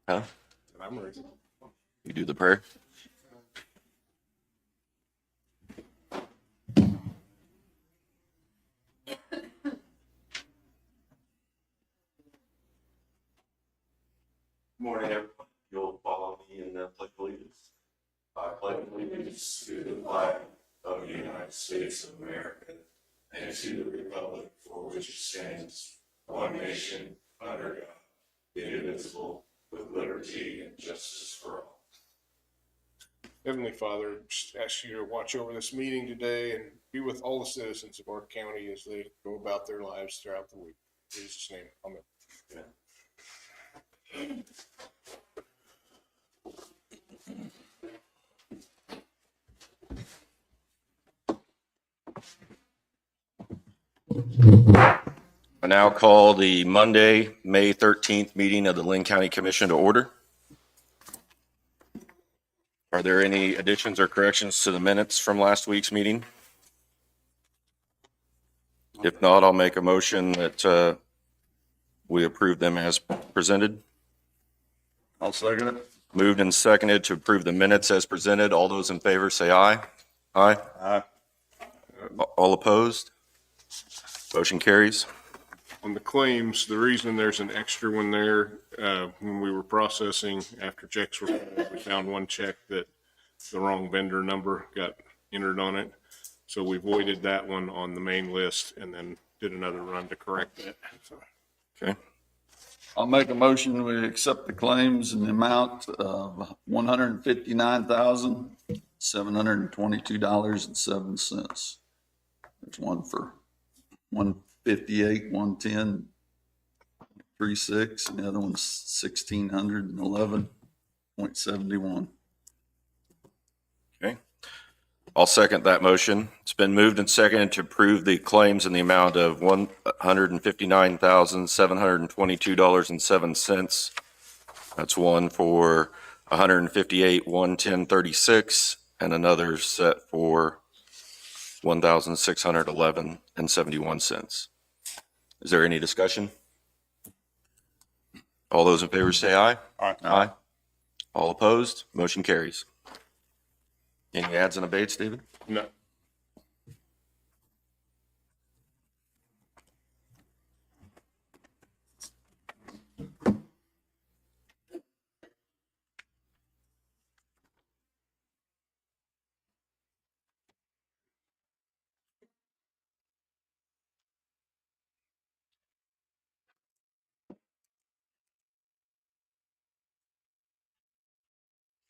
Huh? I'm ready. You do the prayer? Morning, everyone. You'll follow me in the pledge of allegiance. I pledge allegiance to the flag of the United States of America and to the republic for which it stands, one nation, under God, indivisible, with liberty and justice for all. Heavenly Father, just ask you to watch over this meeting today and be with all the citizens of our county as they go about their lives throughout the week. In Jesus' name, amen. Amen. I now call the Monday, May 13th meeting of the Linn County Commission to order. Are there any additions or corrections to the minutes from last week's meeting? If not, I'll make a motion that we approve them as presented. I'll second it. Moved and seconded to approve the minutes as presented. All those in favor say aye. Aye. Aye. All opposed? Motion carries. On the claims, the reason there's an extra one there, when we were processing after checks were, we found one check that the wrong vendor number got entered on it. So we voided that one on the main list and then did another run to correct it. So, Okay. I'll make a motion, we accept the claims in the amount of $159,722.07. There's one for 158, 110, 36, and the other one's 1,611.71. Okay. I'll second that motion. It's been moved and seconded to approve the claims in the amount of $159,722.07. That's one for 158, 110.36, and another set for 1,611.71 cents. Is there any discussion? All those in favor say aye. Aye. Aye. All opposed? Motion carries. Any adds and abates, David? no.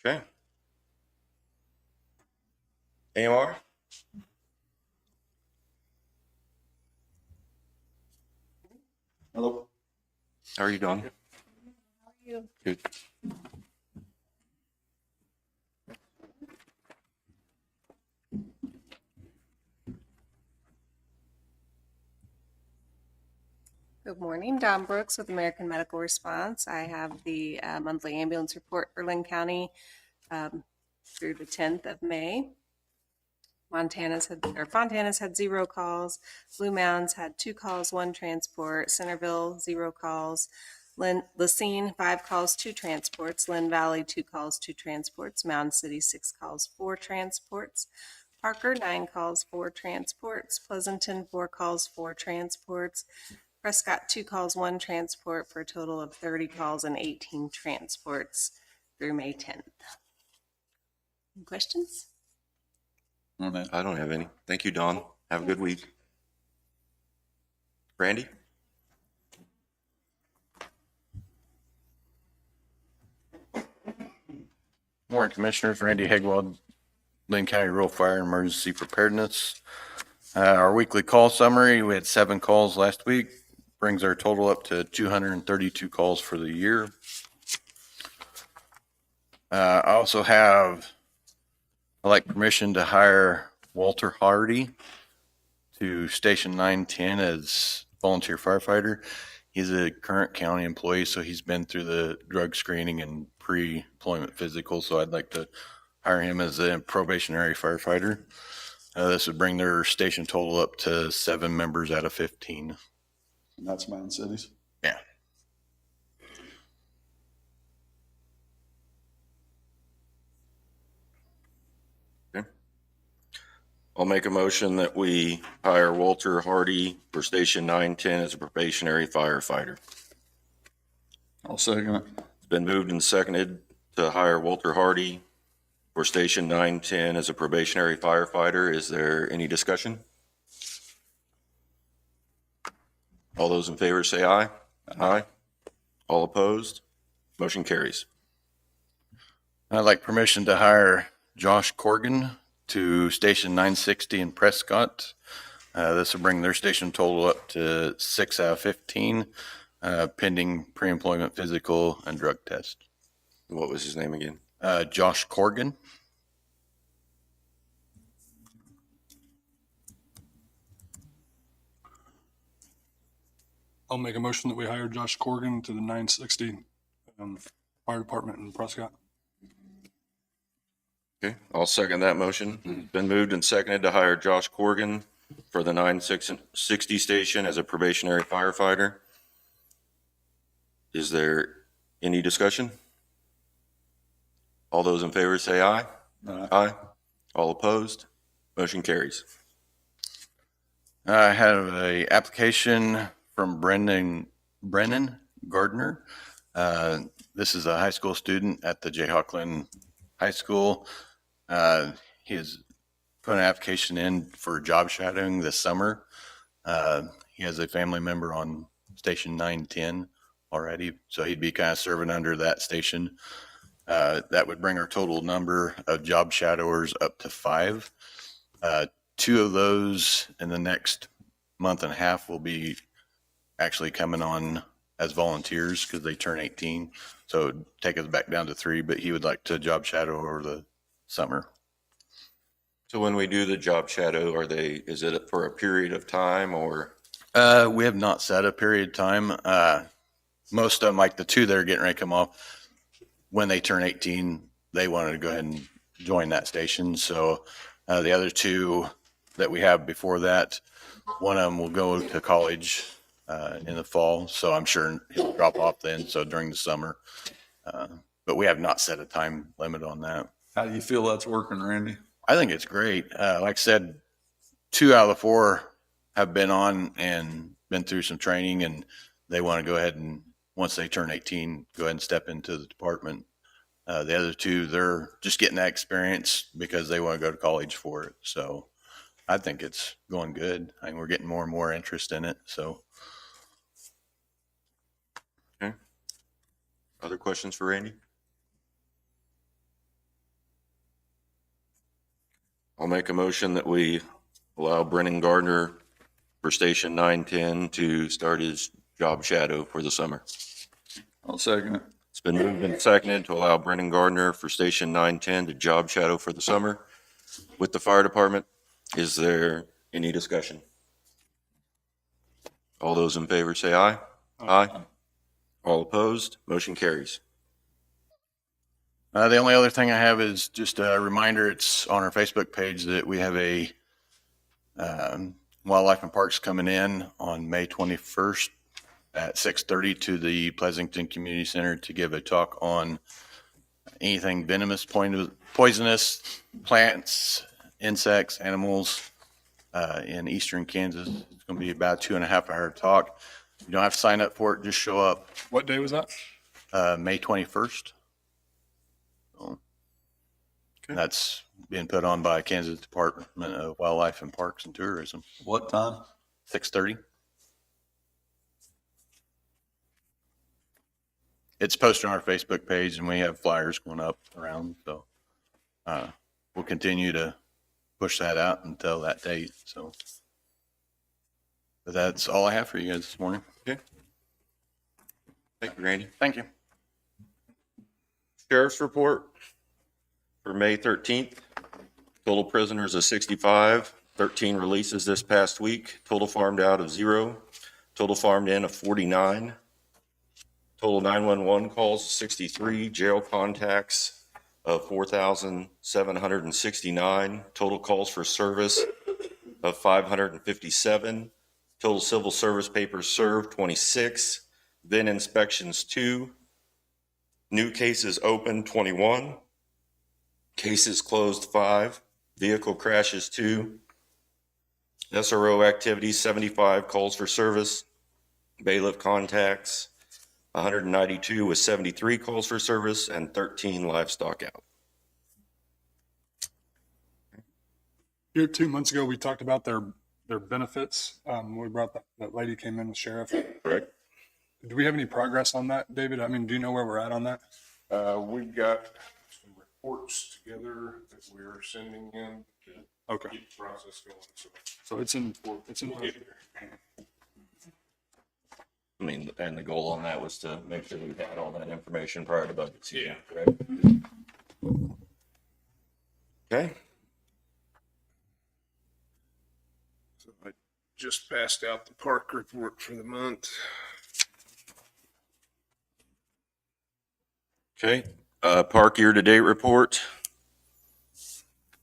Okay. AMR? Hello. How are you doing? How are you? Good. Good morning, Don Brooks with American Medical Response. I have the monthly ambulance report for Linn County through the 10th of May. Fontana's had 0 calls. Blue Mounds had 2 calls, 1 transport. Centerville, 0 calls. Lacine, 5 calls, 2 transports. Linn Valley, 2 calls, 2 transports. Mound City, 6 calls, 4 transports. Parker, 9 calls, 4 transports. Pleasanton, 4 calls, 4 transports. Prescott, 2 calls, 1 transport, for a total of 30 calls and 18 transports through May 10th. Any questions? On that. I don't have any. Thank you, Dawn. Have a good week. Randy? Morning, Commissioners. Randy Hagwald, Linn County Rural Fire and Emergency Preparedness. Our weekly call summary, we had 7 calls last week, brings our total up to 232 calls for the year. I also have, I'd like permission to hire Walter Hardy to Station 910 as volunteer firefighter. He's a current county employee, so he's been through the drug screening and pre-employment physical, so I'd like to hire him as a probationary firefighter. This would bring their station total up to 7 members out of 15. And that's Mountain Cities. Yeah. I'll make a motion that we hire Walter Hardy for Station 910 as a probationary firefighter. I'll second it. It's been moved and seconded to hire Walter Hardy for Station 910 as a probationary firefighter. Is there any discussion? All those in favor say aye. Aye. All opposed? Motion carries. I'd like permission to hire Josh Corrigan to Station 960 in Prescott. This will bring their station total up to 6 out of 15, pending pre-employment physical and drug test. What was his name again? Josh Corrigan. I'll make a motion that we hire Josh Corrigan to the 960 Fire Department in Prescott. Okay, I'll second that motion. It's been moved and seconded to hire Josh Corrigan for the 960 station as a probationary firefighter. Is there any discussion? All those in favor say aye. Aye. All opposed? Motion carries. I have a application from Brennan Gardner. This is a high school student at the Jayhawk High School. He has put an application in for job shadowing this summer. He has a family member on Station 910 already, so he'd be kind of serving under that station. That would bring our total number of job shadowers up to 5. 2 of those in the next month and a half will be actually coming on as volunteers because they turn 18. So it'd take us back down to 3, but he would like to job shadow over the summer. So when we do the job shadow, is it for a period of time or? We have not set a period of time. Most of them, like the 2 that are getting ready to come off, when they turn 18, they wanted to go ahead and join that station. So the other 2 that we have before that, one of them will go to college in the fall. So I'm sure he'll drop off then. So during the summer, but we have not set a time limit on that. How do you feel that's working, Randy? I think it's great. Like I said, 2 out of the 4 have been on and been through some training, and they want to go ahead and, once they turn 18, go ahead and step into the department. The other 2, they're just getting that experience because they want to go to college for it. So I think it's going good. I mean, we're getting more and more interest in it. So. Okay. Other questions for Randy? I'll make a motion that we allow Brennan Gardner for Station 910 to start his job shadow for the summer. I'll second it. It's been moved and seconded to allow Brennan Gardner for Station 910 to job shadow for the summer with the fire department. Is there any discussion? All those in favor say aye. Aye. All opposed? Motion carries. The only other thing I have is just a reminder. It's on our Facebook page that we have a Wildlife and Parks coming in on May 21st at 6:30 to the Pleasanton Community Center to give a talk on anything venomous, poisonous, plants, insects, animals in eastern Kansas. It's going to be about a 2.5-hour talk. You don't have to sign up for it. Just show up. What day was that? May 21st. So, that's being put on by Kansas Department of Wildlife and Parks and Tourism. What time? 6:30. it's posted on our Facebook page and we have flyers going up around. So we'll continue to push that out until that date. So but that's all I have for you guys this morning. Thank you, Randy. Thank you. Sheriff's report for May 13th. Total prisoners of 65, 13 releases this past week. Total farmed out of 0. Total farmed in of 49. Total 911 calls 63. Jail contacts of 4,769. Total calls for service of 557. Total civil service papers served 26. VIN inspections 2. New cases open 21. Cases closed 5. Vehicle crashes 2. SRO activities 75. Calls for service. Bailiff contacts 192 with 73 calls for service and 13 livestock out. Here, 2 months ago, we talked about their benefits. We brought that lady came in, the sheriff. Correct. Do we have any progress on that, David? I mean, do you know where we're at on that? We've got some reports together that we're sending in to Okay, keep the process going. so it's in. We'll get there. I mean, and the goal on that was to make sure we had all that information prior to budget season. Yeah. Correct? Okay. So I just passed out the park report for the month. Okay, park year-to-date report.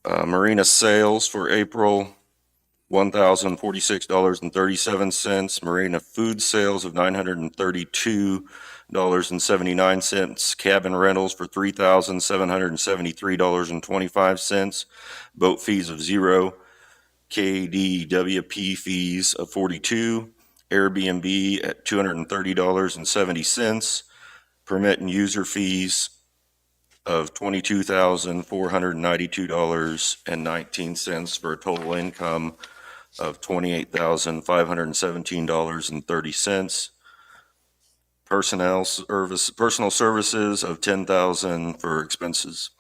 Marina sales for April, $1,046.37. Marina food sales of $932.79. Cabin rentals for $3,773.25. Boat fees of 0. KDWP fees of 42. Airbnb at $230.70. Permit and user fees of $22,492.19 for a total income of $28,517.30. Personal services of $10,000 for expenses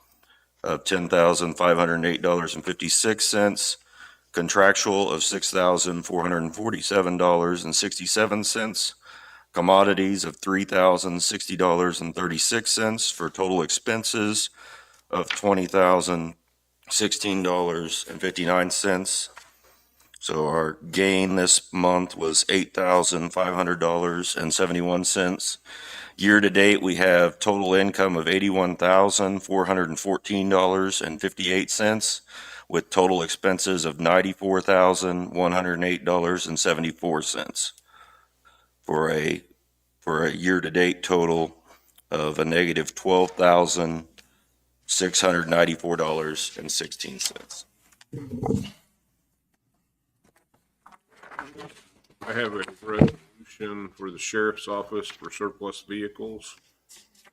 of $10,508.56. Contractual of $6,447.67. Commodities of $3,060.36 for total expenses of $20,016.59. So our gain this month was $8,500.71. Year to date, we have total income of $81,414.58 with total expenses of $94,108.74. For a year-to-date total of a negative $12,694.16. I have a resolution for the sheriff's office for surplus vehicles.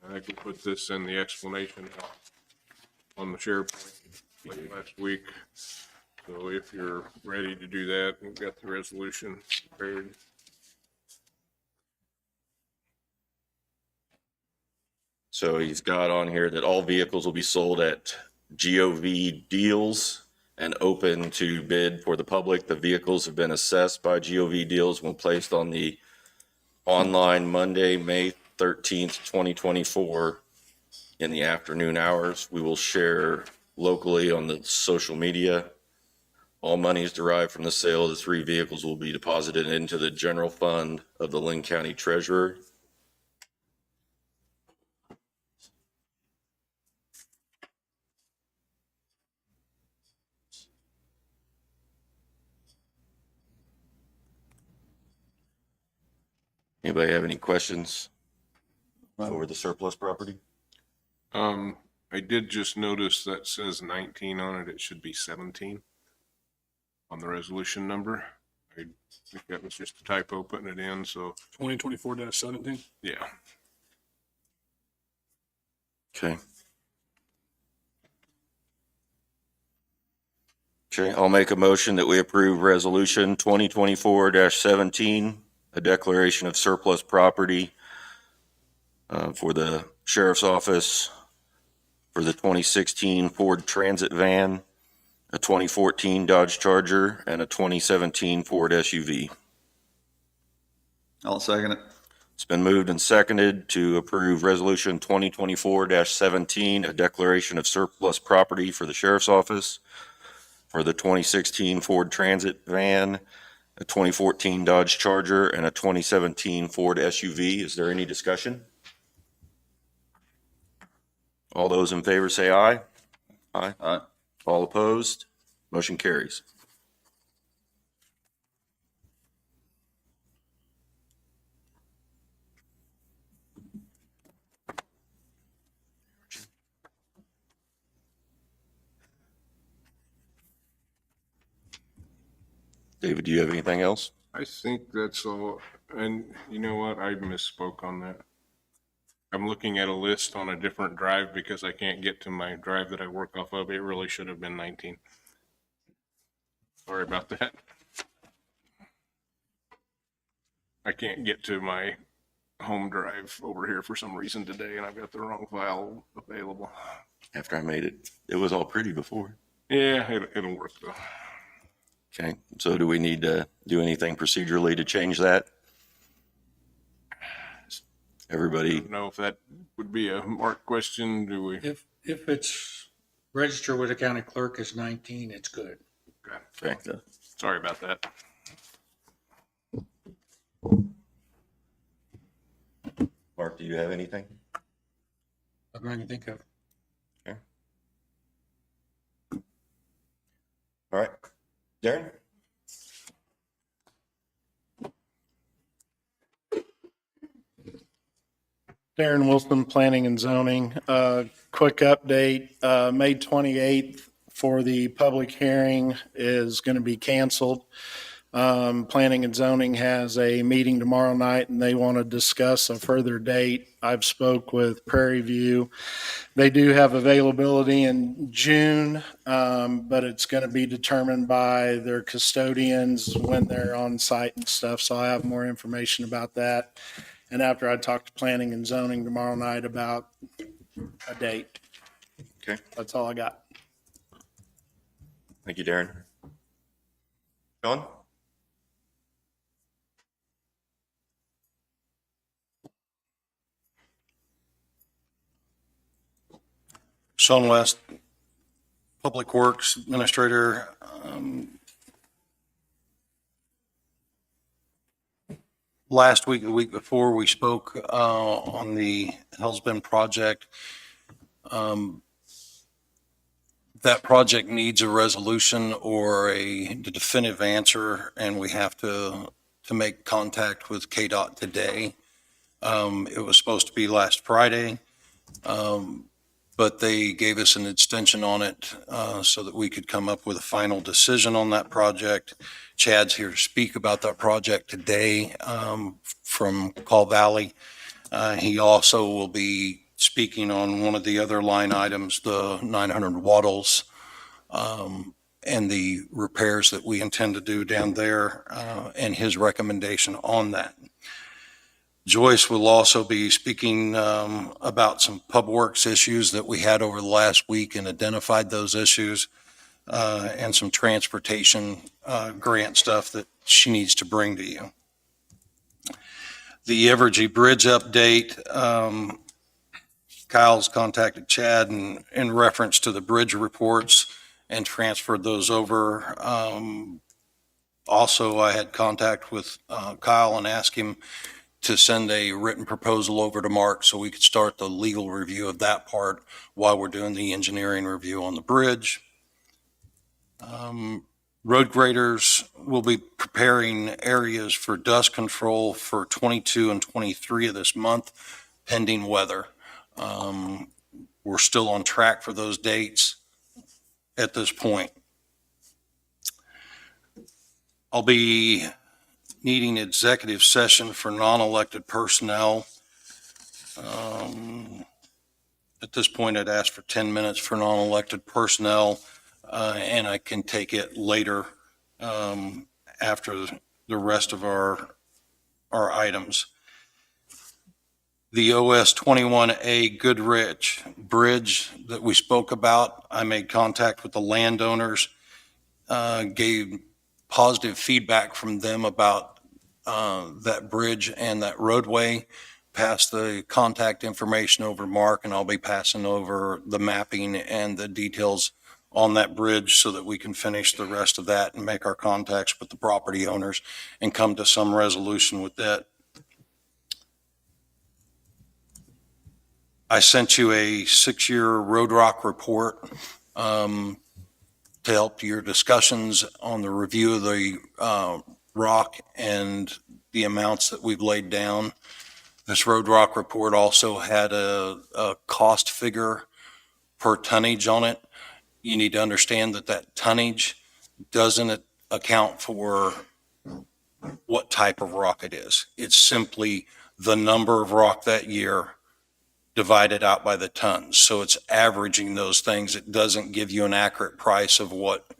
I can put this in the explanation on the sheriff late last week. So if you're ready to do that, we've got the resolution prepared. So he's got on here that all vehicles will be sold at GOV deals and open to bid for the public. The vehicles have been assessed by GOV deals when placed on the online Monday, May 13th, 2024 in the afternoon hours. We will share locally on the social media. All monies derived from the sale of the 3 vehicles will be deposited into the general fund of the Linn County Treasurer. Anybody have any questions over the surplus property? I did just notice that says 19 on it. It should be 17 on the resolution number. I think that was just a typo putting it in, so 2024-17. yeah. Okay. Okay, I'll make a motion that we approve resolution 2024-17, a declaration of surplus property for the sheriff's office, for the 2016 Ford Transit van, a 2014 Dodge Charger, and a 2017 Ford SUV. I'll second it. It's been moved and seconded to approve Resolution 2024-17, a declaration of surplus property for the sheriff's office, for the 2016 Ford Transit van, a 2014 Dodge Charger, and a 2017 Ford SUV. Is there any discussion? All those in favor say aye. Aye. Aye. All opposed? Motion carries. David, do you have anything else? I think that's all. And you know what? I misspoke on that. I'm looking at a list on a different drive because I can't get to my drive that I work off of. It really should have been 19. Sorry about that. I can't get to my home drive over here for some reason today, and I've got the wrong file available. After I made it, it was all pretty before. Yeah, it'll work though. Okay, so do we need to do anything procedurally to change that? I Everybody, don't know if that would be a Mark question. Do we? If it's registered with the county clerk as 19, it's good. Okay. okay. Sorry about that. Mark, do you have anything? I'm going to think of. All right. Darren? Darren Wilson, Planning and Zoning. Quick update, May 28th for the public hearing is going to be canceled. Planning and Zoning has a meeting tomorrow night and they want to discuss a further date. I've spoke with Prairie View. They do have availability in June, but it's going to be determined by their custodians when they're on site and stuff. So I have more information about that. And after I talk to Planning and Zoning tomorrow night about a date. Okay. That's all I got. Thank you, Darren. Sean? Sean West, Public Works Administrator. Last week, the week before, we spoke on the Hellsbend project. That project needs a resolution or a definitive answer, and we have to make contact with KDOT today. It was supposed to be last Friday. But they gave us an extension on it so that we could come up with a final decision on that project. Chad's here to speak about that project today from Call Valley. He also will be speaking on one of the other line items, the 900 wattles, and the repairs that we intend to do down there and his recommendation on that. Joyce will also be speaking about some pub works issues that we had over the last week and identified those issues and some transportation grant stuff that she needs to bring to you. The Evergy Bridge update, Kyle's contacted Chad in reference to the bridge reports and transferred those over. Also, I had contact with Kyle and asked him to send a written proposal over to Mark so we could start the legal review of that part while we're doing the engineering review on the bridge. Road graders will be preparing areas for dust control for 22 and 23 of this month, pending weather. We're still on track for those dates at this point. I'll be needing executive session for non-elected personnel. At this point, I'd ask for 10 minutes for non-elected personnel, and I can take it later after the rest of our items. The OS 21A Goodrich Bridge that we spoke about, I made contact with the landowners, gave positive feedback from them about that bridge and that roadway. Passed the contact information over to Mark, and I'll be passing over the mapping and the details on that bridge so that we can finish the rest of that and make our contacts with the property owners and come to some resolution with that. I sent you a 6-year road rock report to help your discussions on the review of the rock and the amounts that we've laid down. This road rock report also had a cost figure per tonnage on it. You need to understand that that tonnage doesn't account for what type of rock it is. It's simply the number of rock that year divided out by the tons. So it's averaging those things. It doesn't give you an accurate price of what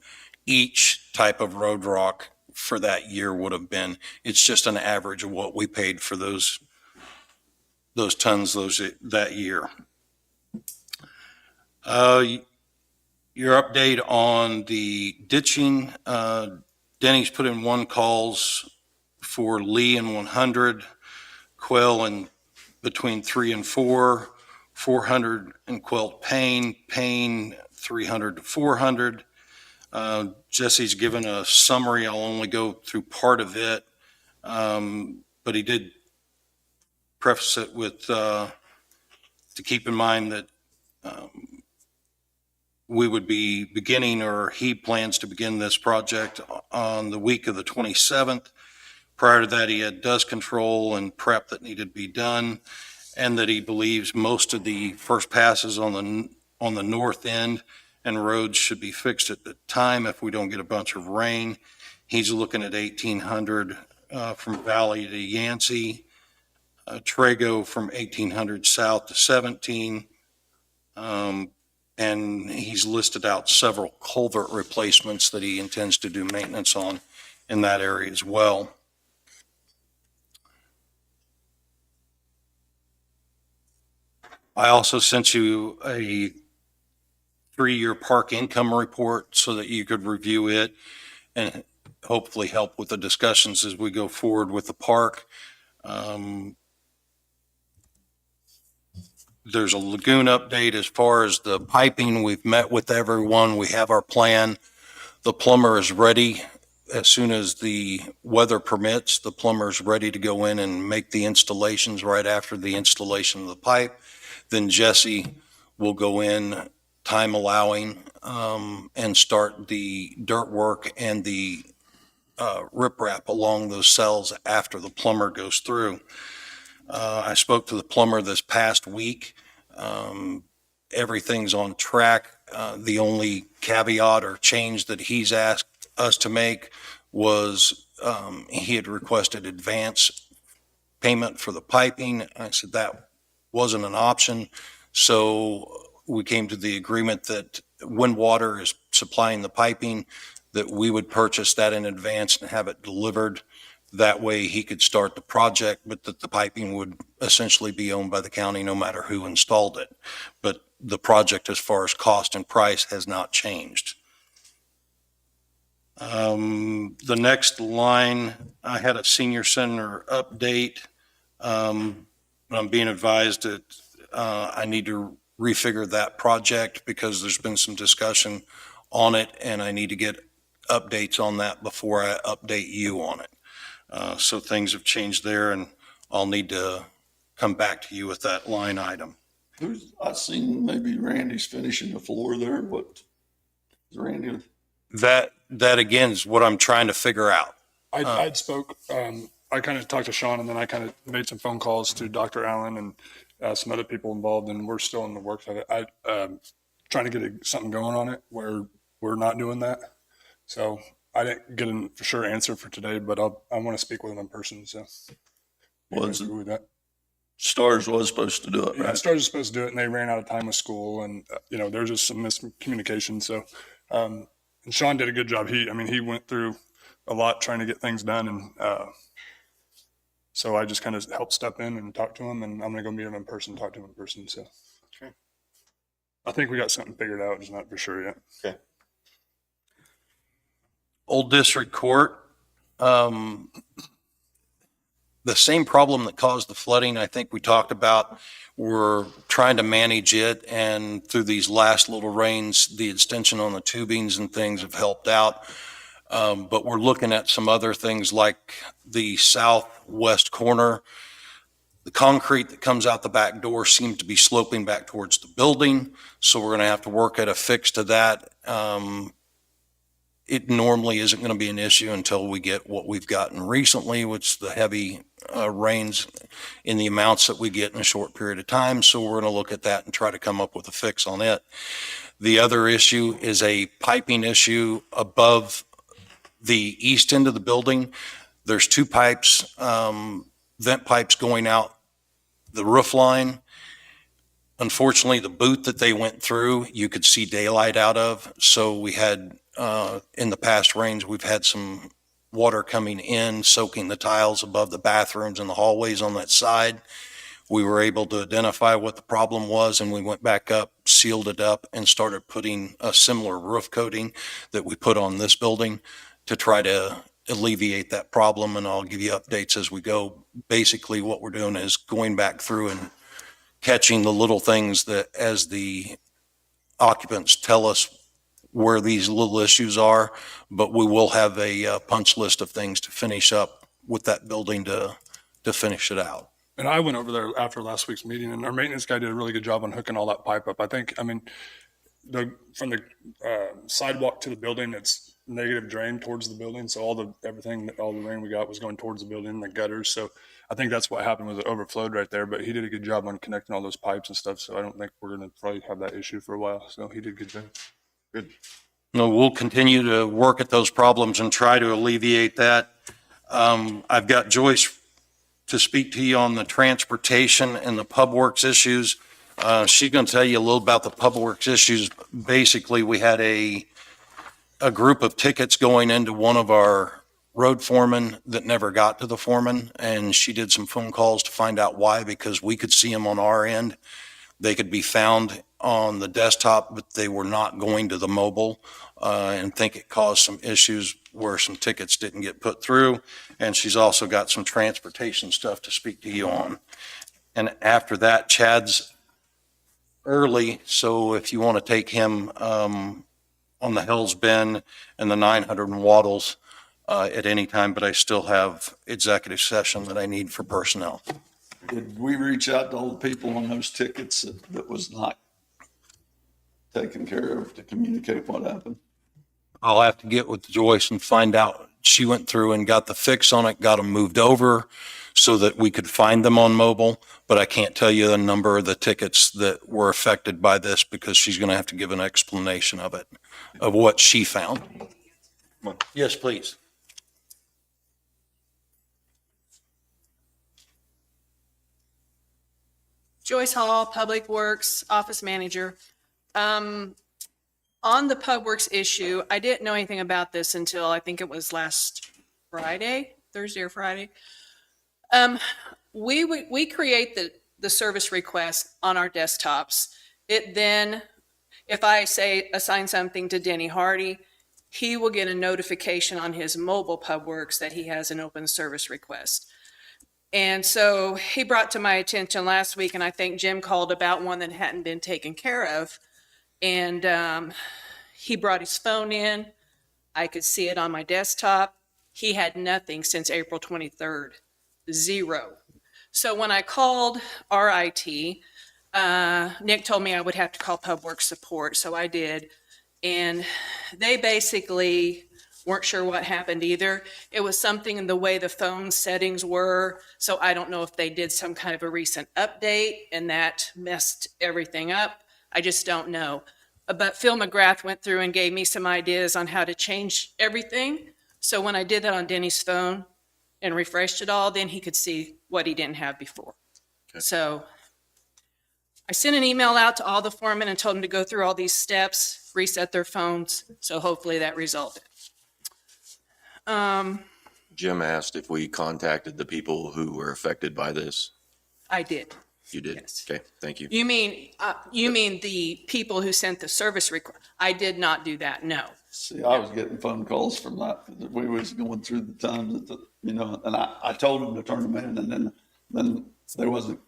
each type of road rock for that year would have been. It's just an average of what we paid for those tons that year. Your update on the ditching, Denny's put in 1 calls for Lee and 100, Quail and between 3 and 4, 400 and Quail Payne 300 to 400. Jesse's given a summary. I'll only go through part of it, but he did preface it with to keep in mind that we would be beginning, or he plans to begin this project on the week of the 27th. Prior to that, he had dust control and prep that needed to be done, and that he believes most of the first passes on the north end and roads should be fixed at the time if we don't get a bunch of rain. He's looking at 1,800 from Valley to Yancey, Trago from 1,800 south to 17, and he's listed out several culvert replacements that he intends to do maintenance on in that area as well. I also sent you a 3-year park income report so that you could review it and hopefully help with the discussions as we go forward with the park. There's a lagoon update as far as the piping. We've met with everyone. We have our plan. The plumber is ready. As soon as the weather permits, the plumber is ready to go in and make the installations right after the installation of the pipe. Then Jesse will go in, time allowing, and start the dirt work and the riprap along those cells after the plumber goes through. I spoke to the plumber this past week. Everything's on track. The only caveat or change that he's asked us to make was he had requested advance payment for the piping. I said that wasn't an option. So we came to the agreement that when water is supplying the piping, that we would purchase that in advance and have it delivered. That way he could start the project, but that the piping would essentially be owned by the county no matter who installed it. But the project, as far as cost and price, has not changed. The next line, I had a senior center update. I'm being advised that I need to refigure that project because there's been some discussion on it, and I need to get updates on that before I update you on it. So things have changed there, and I'll need to come back to you with that line item. I seen maybe Randy's finishing the floor there. What is Randy? That again is what I'm trying to figure out. I spoke, I kind of talked to Sean, and then I kind of made some phone calls to Dr. Allen and some other people involved, and we're still in the works of it. Trying to get something going on it where we're not doing that. So I didn't get a for sure answer for today, but I want to speak with him in person. So Was with that. Stars was supposed to do it, Yeah, right? Stars was supposed to do it, and they ran out of time with school, and there's just some miscommunication. So, and Sean did a good job. He went through a lot trying to get things done, and So I just kind of helped step in and talk to him, and I'm gonna go meet him in person, talk to him in person, so. Okay. I think we got something figured out, just not for sure yet. Okay. Old District Court, the same problem that caused the flooding, I think we talked about, we're trying to manage it, and through these last little rains, the extension on the tubings and things have helped out. But we're looking at some other things like the southwest corner. The concrete that comes out the back door seems to be sloping back towards the building, so we're gonna have to work at a fix to that. It normally isn't going to be an issue until we get what we've gotten recently, which the heavy rains in the amounts that we get in a short period of time. So we're going to look at that and try to come up with a fix on it. The other issue is a piping issue above the east end of the building. There's two pipes, vent pipes going out the roof line. Unfortunately, the boot that they went through, you could see daylight out of. So we had, in the past rains, we've had some water coming in, soaking the tiles above the bathrooms and the hallways on that side. We were able to identify what the problem was, and we went back up, sealed it up, and started putting a similar roof coating that we put on this building to try to alleviate that problem. And I'll give you updates as we go. Basically, what we're doing is going back through and catching the little things that, as the occupants tell us where these little issues are, but we will have a punch list of things to finish up with that building to finish it out. And I went over there after last week's meeting, and our maintenance guy did a really good job on hooking all that pipe up. I mean, from the sidewalk to the building, it's negative drain towards the building. So all the rain we got was going towards the building, the gutters. So I think that's what happened, was it overflowed right there, but he did a good job on connecting all those pipes and stuff. So I don't think we're going to probably have that issue for a while. So he did a good job. Good. No, we'll continue to work at those problems and try to alleviate that. I've got Joyce to speak to you on the transportation and the pub works issues. She's going to tell you a little about the pub works issues. Basically, we had a group of tickets going into one of our road foremen that never got to the foreman, and she did some phone calls to find out why, because we could see them on our end. They could be found on the desktop, but they were not going to the mobile, and think it caused some issues where some tickets didn't get put through. And she's also got some transportation stuff to speak to you on. And after that, Chad's early, so if you want to take him on the Hell's Bend and the 900 and Waddles at any time, but I still have executive session that I need for personnel. Did we reach out to all the people on those tickets that was not taken care of to communicate what happened? I'll have to get with Joyce and find out. She went through and got the fix on it, got them moved over so that we could find them on mobile, but I can't tell you the number of the tickets that were affected by this because she's going to have to give an explanation of it, of what she found. Yes, please. Joyce Hall, Public Works Office Manager. On the Pub Works issue, I didn't know anything about this until I think it was last Friday, Thursday or Friday. We create the service request on our desktops. It then, if I say assign something to Denny Hardy, he will get a notification on his mobile Pub Works that he has an open service request. And so he brought to my attention last week, and I think Jim called about one that hadn't been taken care of. And he brought his phone in. I could see it on my desktop. He had nothing since April 23rd, 0. So when I called RIT, Nick told me I would have to call PubWorks support, so I did. And they basically weren't sure what happened either. It was something in the way the phone settings were, so I don't know if they did some kind of a recent update and that messed everything up. I just don't know. But Phil McGrath went through and gave me some ideas on how to change everything. So when I did that on Denny's phone and refreshed it all, then he could see what he didn't have before. Okay. So I sent an email out to all the foremen and told them to go through all these steps, reset their phones. So hopefully that resolved it. Jim asked if we contacted the people who were affected by this. I did. You did? Yes. Okay, thank you. You mean the people who sent the service request? I did not do that, no. See, I was getting phone calls from that. We was going through the time that, and I told them to turn them in, and then they wasn't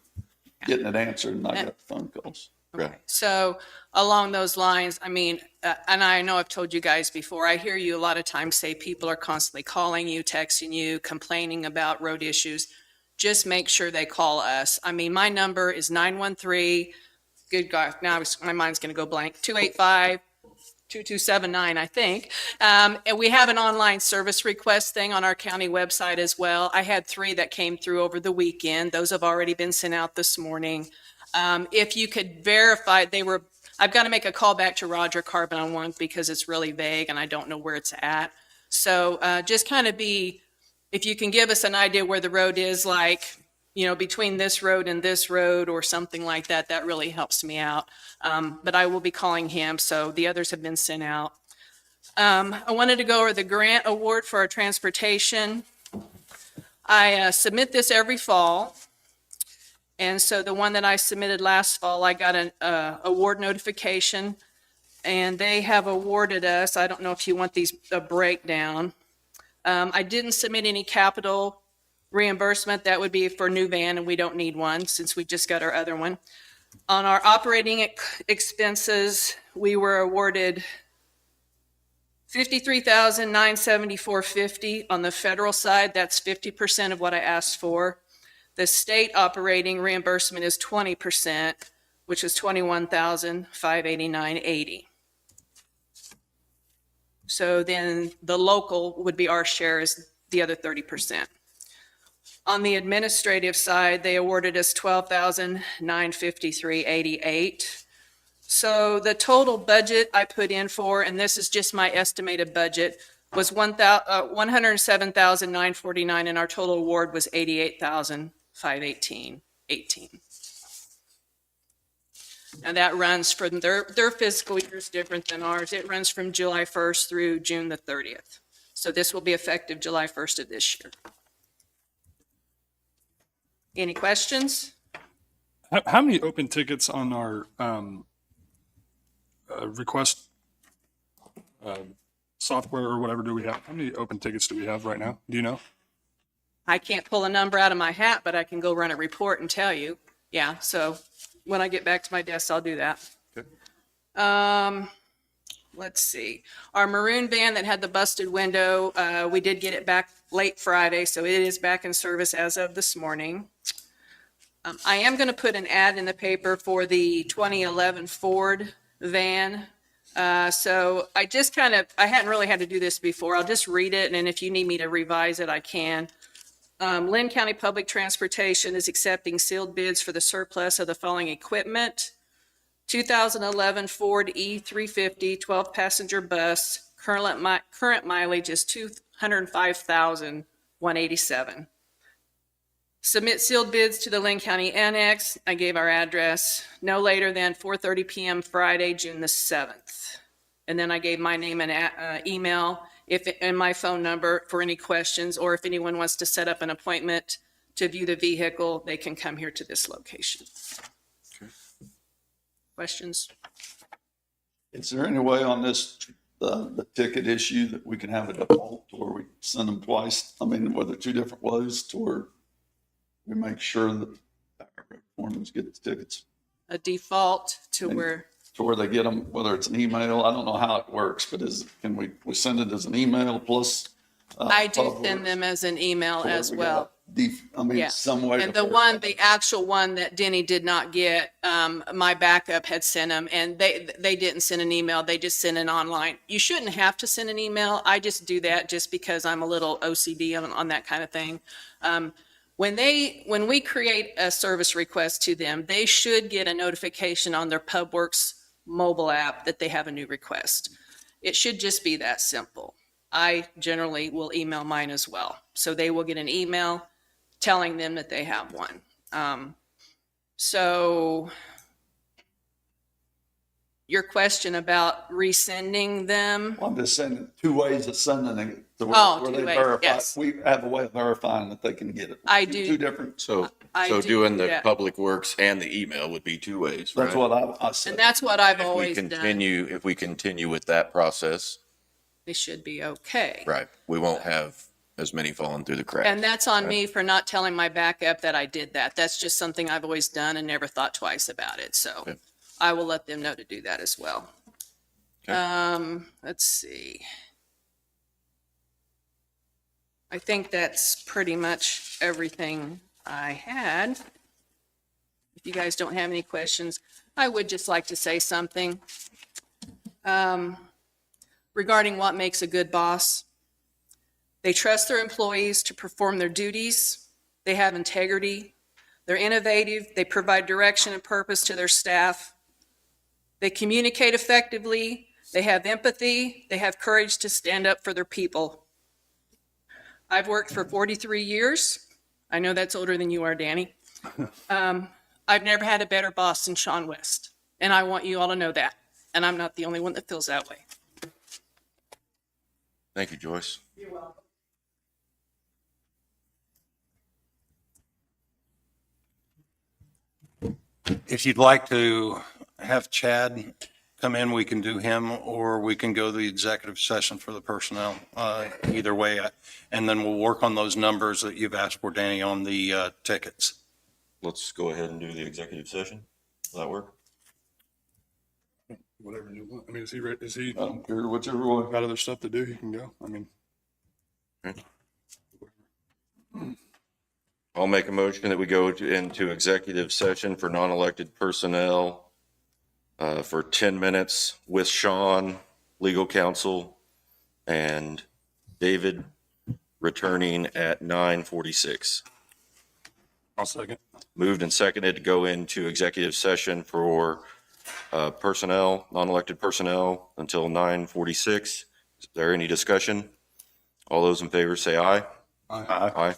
getting it answered, and I got phone calls. Okay. So along those lines, I mean, and I know I've told you guys before, I hear you a lot of times say people are constantly calling you, texting you, complaining about road issues. Just make sure they call us. I mean, my number is 913, good God, now my mind's going to go blank, 285-2279, I think. And we have an online service request thing on our county website as well. I had 3 that came through over the weekend. Those have already been sent out this morning. If you could verify, I've got to make a call back to Roger Carbon on one because it's really vague and I don't know where it's at. So just kind of if you can give us an idea where the road is, like, between this road and this road or something like that, that really helps me out. But I will be calling him, so the others have been sent out. I wanted to go over the grant award for our transportation. I submit this every fall. And so the one that I submitted last fall, I got an award notification, and they have awarded us, I don't know if you want a breakdown. I didn't submit any capital reimbursement. That would be for new van, and we don't need one since we just got our other one. On our operating expenses, we were awarded $53,974.50 on the federal side. That's 50% of what I asked for. The state operating reimbursement is 20%, which is $21,589.80. So then the local would be our share is the other 30%. On the administrative side, they awarded us $12,953.88. So the total budget I put in for, and this is just my estimated budget, was $107,949, and our total award was $88,518.18. And that runs from their fiscal year is different than ours. It runs from July 1st through June the 30th. So this will be effective July 1st of this year. Any questions? How many open tickets on our request software or whatever do we have? How many open tickets do we have right now? Do you know? I can't pull a number out of my hat, but I can go run a report and tell you. Yeah, so when I get back to my desk, I'll do that. Okay. Let's see. Our maroon van that had the busted window, we did get it back late Friday, so it is back in service as of this morning. I am going to put an ad in the paper for the 2011 Ford van. So I just I hadn't really had to do this before. I'll just read it, and then if you need me to revise it, I can. Linn County Public Transportation is accepting sealed bids for the surplus of the following equipment: 2011 Ford E350 12-passenger bus. Current mileage is 205,187. Submit sealed bids to the Linn County Annex. I gave our address. No later than 4:30 p.m. Friday, June the 7th. And then I gave my name and email and my phone number for any questions, or if anyone wants to set up an appointment to view the vehicle, they can come here to this location. Okay. Questions? Is there any way on this, the ticket issue, that we can have a default where we send them twice? I mean, whether 2 different ways to where we make sure that our foremen get the tickets A default to where? to where they get them, whether it's an email. I don't know how it works, but can we send it as an email plus? I do public, send them as an email or as we well. got some way. And the actual one that Denny did not get, my backup had sent them, and they didn't send an email. They just sent an online. You shouldn't have to send an email. I just do that just because I'm a little OCD on that kind of thing. When we create a service request to them, they should get a notification on their PubWorks mobile app that they have a new request. It should just be that simple. I generally will email mine as well. So they will get an email telling them that they have one. So your question about resending them. I'm just saying two ways of sending it. So Oh, where two they ways, verify, yes. we have a way of verifying that they can get it. I do. Two different, So, I so do doing do the that. public works and the email would be two ways, right? that's what I said. And that's what I've If we always done. continue, if we continue with that process, They should be okay. right, we won't have as many falling through the cracks. And that's on right? me for not telling my backup that I did that. That's just something I've always done and never thought twice about it. So Okay. I will let them know to do that as well. Okay. Let's see. I think that's pretty much everything I had. If you guys don't have any questions, I would just like to say something regarding what makes a good boss. They trust their employees to perform their duties. They have integrity. They're innovative. They provide direction and purpose to their staff. They communicate effectively. They have empathy. They have courage to stand up for their people. I've worked for 43 years. I know that's older than you are, Danny. I've never had a better boss than Sean West, and I want you all to know that. And I'm not the only one that feels that way. Thank you, Joyce. You're welcome. If you'd like to have Chad come in, we can do him, or we can go to the executive session for the personnel, either way. And then we'll work on those numbers that you've asked for, Danny, on the tickets. Let's go ahead and do the executive session. Will that work? Whatever you want. I mean, is he I don't care, whichever one. got other stuff to do? He can go. I mean, I'll make a motion that we go into executive session for non-elected personnel for 10 minutes with Sean, legal counsel, and David returning at 9:46. I'll second. Moved and seconded to go into executive session for personnel, non-elected personnel until 9:46. Is there any discussion? All those in favor say aye. Aye. Aye.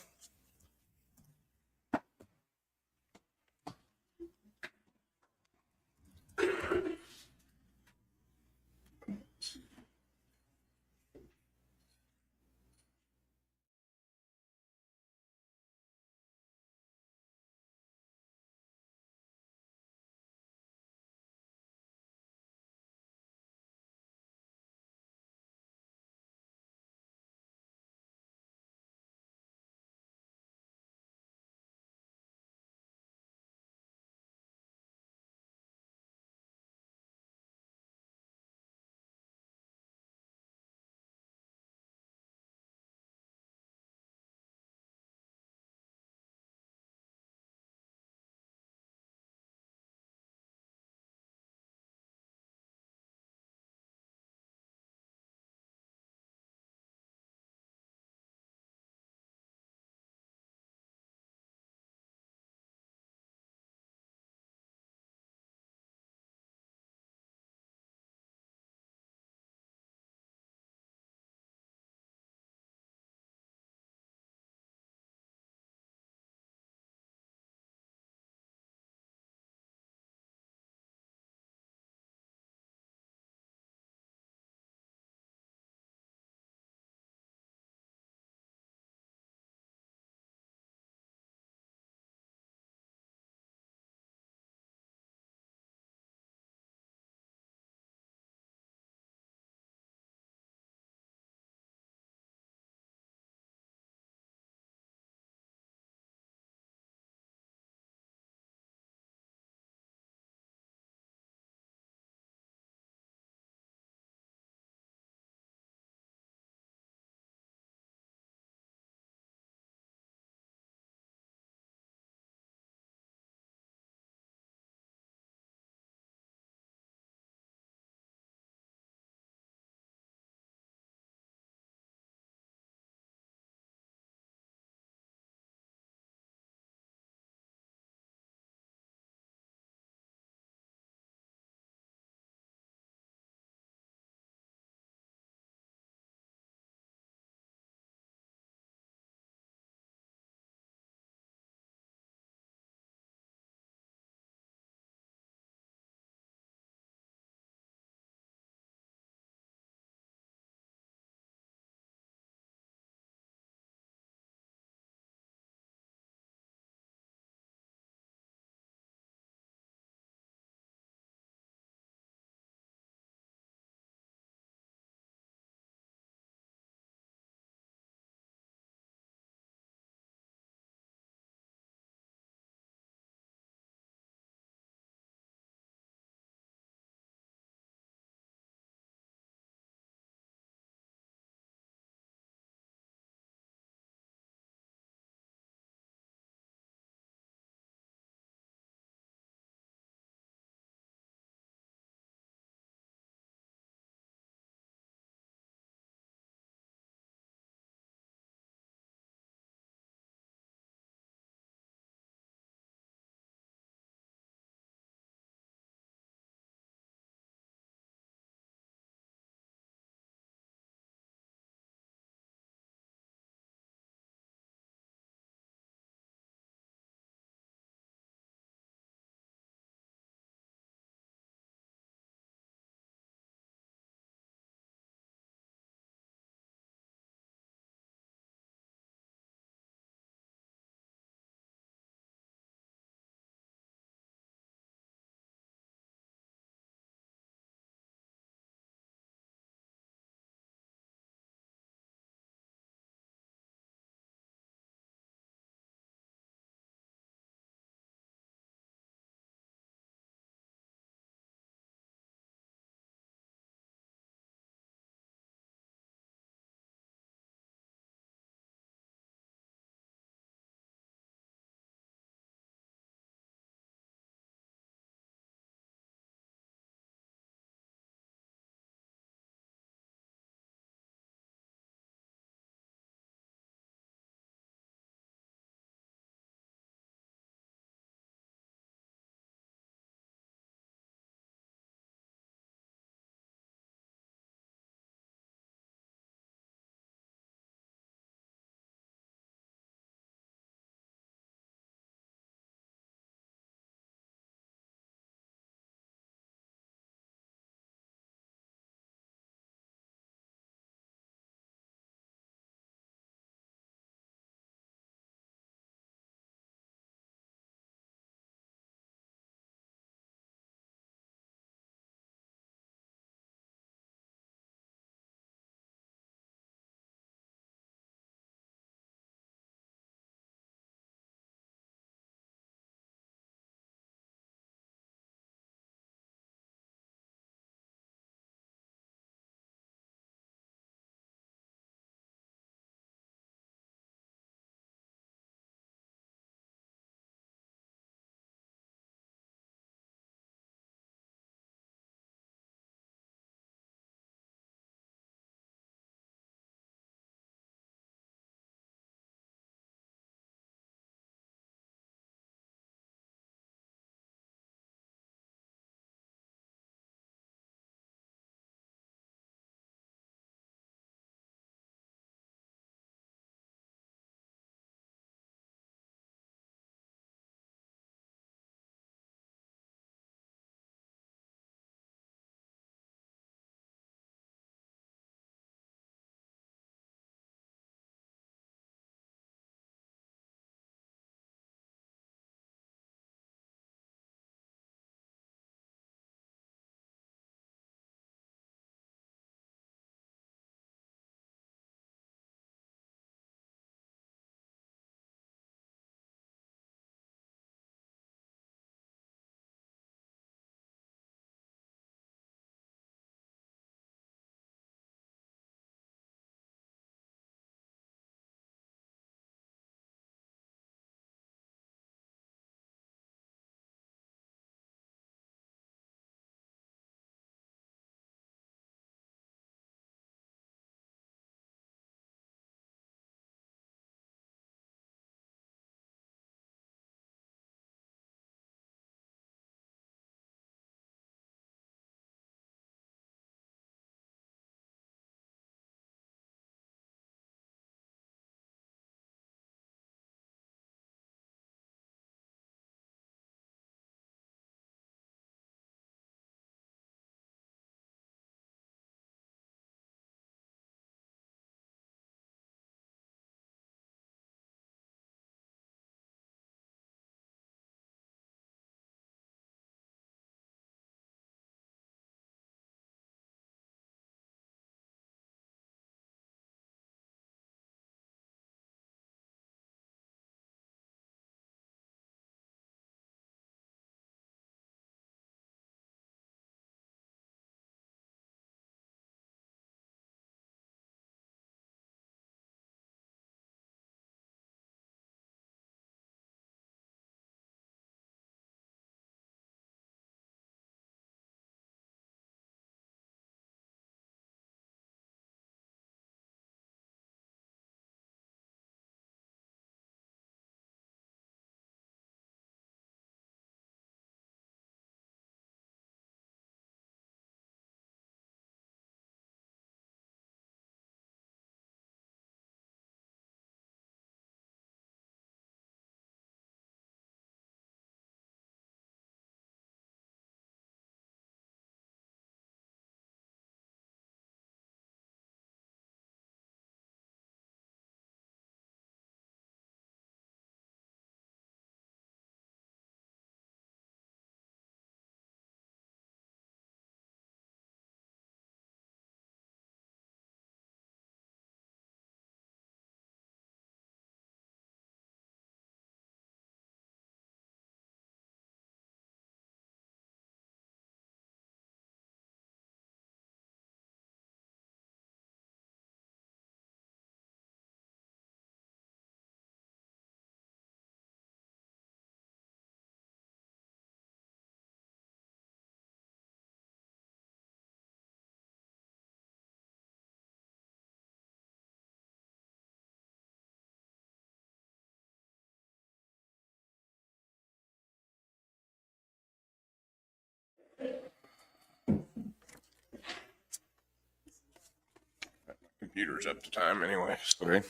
computer's up to time anyway. So. Okay.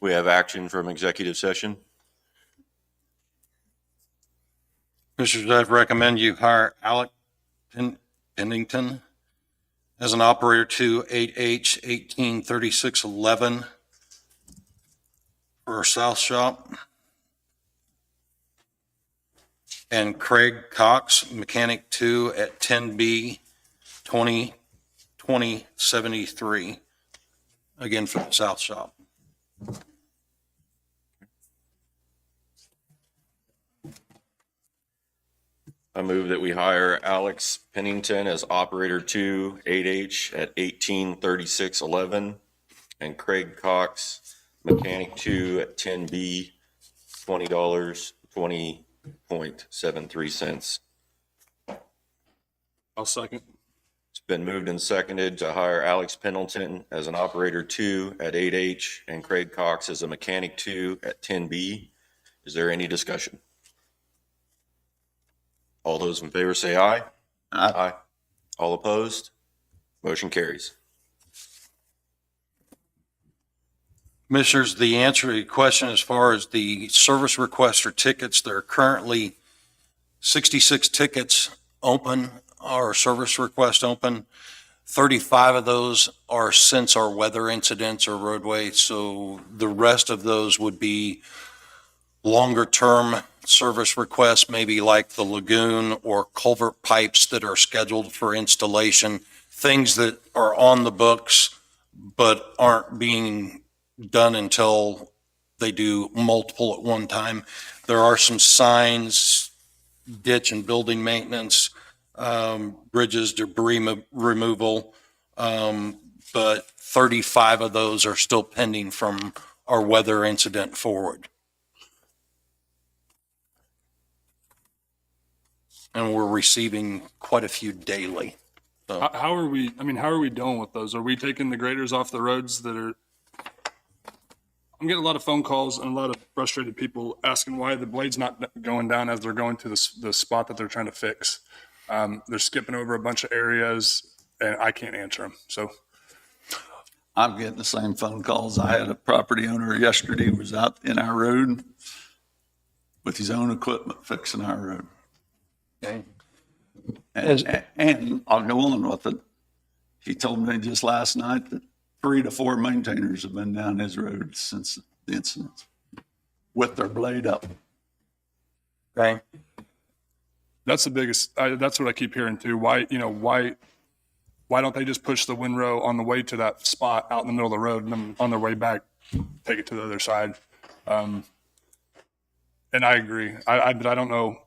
We have action from executive session. Commissioners, I'd recommend you hire Alec Pennington as an operator 2 8H 183611 for our south shop. And Craig Cox, mechanic 2 at 10B 2073, again for the south shop. I move that we hire Alex Pennington as operator 2 8H at 183611 and Craig Cox, mechanic 2 at 10B, $20, 20.73 cents. I'll second. It's been moved and seconded to hire Alex Pendleton as an operator 2 at 8H and Craig Cox as a mechanic 2 at 10B. Is there any discussion? All those in favor say aye. Aye. All opposed? Motion carries. Commissioners, the answer to your question as far as the service requests or tickets, there are currently 66 tickets open, or service requests open. 35 of those are since our weather incidents or roadway, so the rest of those would be longer term service requests, maybe like the lagoon or culvert pipes that are scheduled for installation, things that are on the books but aren't being done until they do multiple at one time. There are some signs, ditch and building maintenance, bridges, debris removal, but 35 of those are still pending from our weather incident forward. And we're receiving quite a few daily. So How are we doing with those? Are we taking the graders off the roads that are, I'm getting a lot of phone calls and a lot of frustrated people asking why the blade's not going down as they're going to the spot that they're trying to fix. They're skipping over a bunch of areas and I can't answer them. So I'm getting the same phone calls. I had a property owner yesterday who was out in our road with his own equipment fixing our road. okay. And I'll go on with it. He told me just last night that 3 to 4 maintainers have been down his road since the incident with their blade up. Okay. that's the biggest, that's what I keep hearing too. Why don't they just push the windrow on the way to that spot out in the middle of the road and then on their way back, take it to the other side? And I agree. But I don't know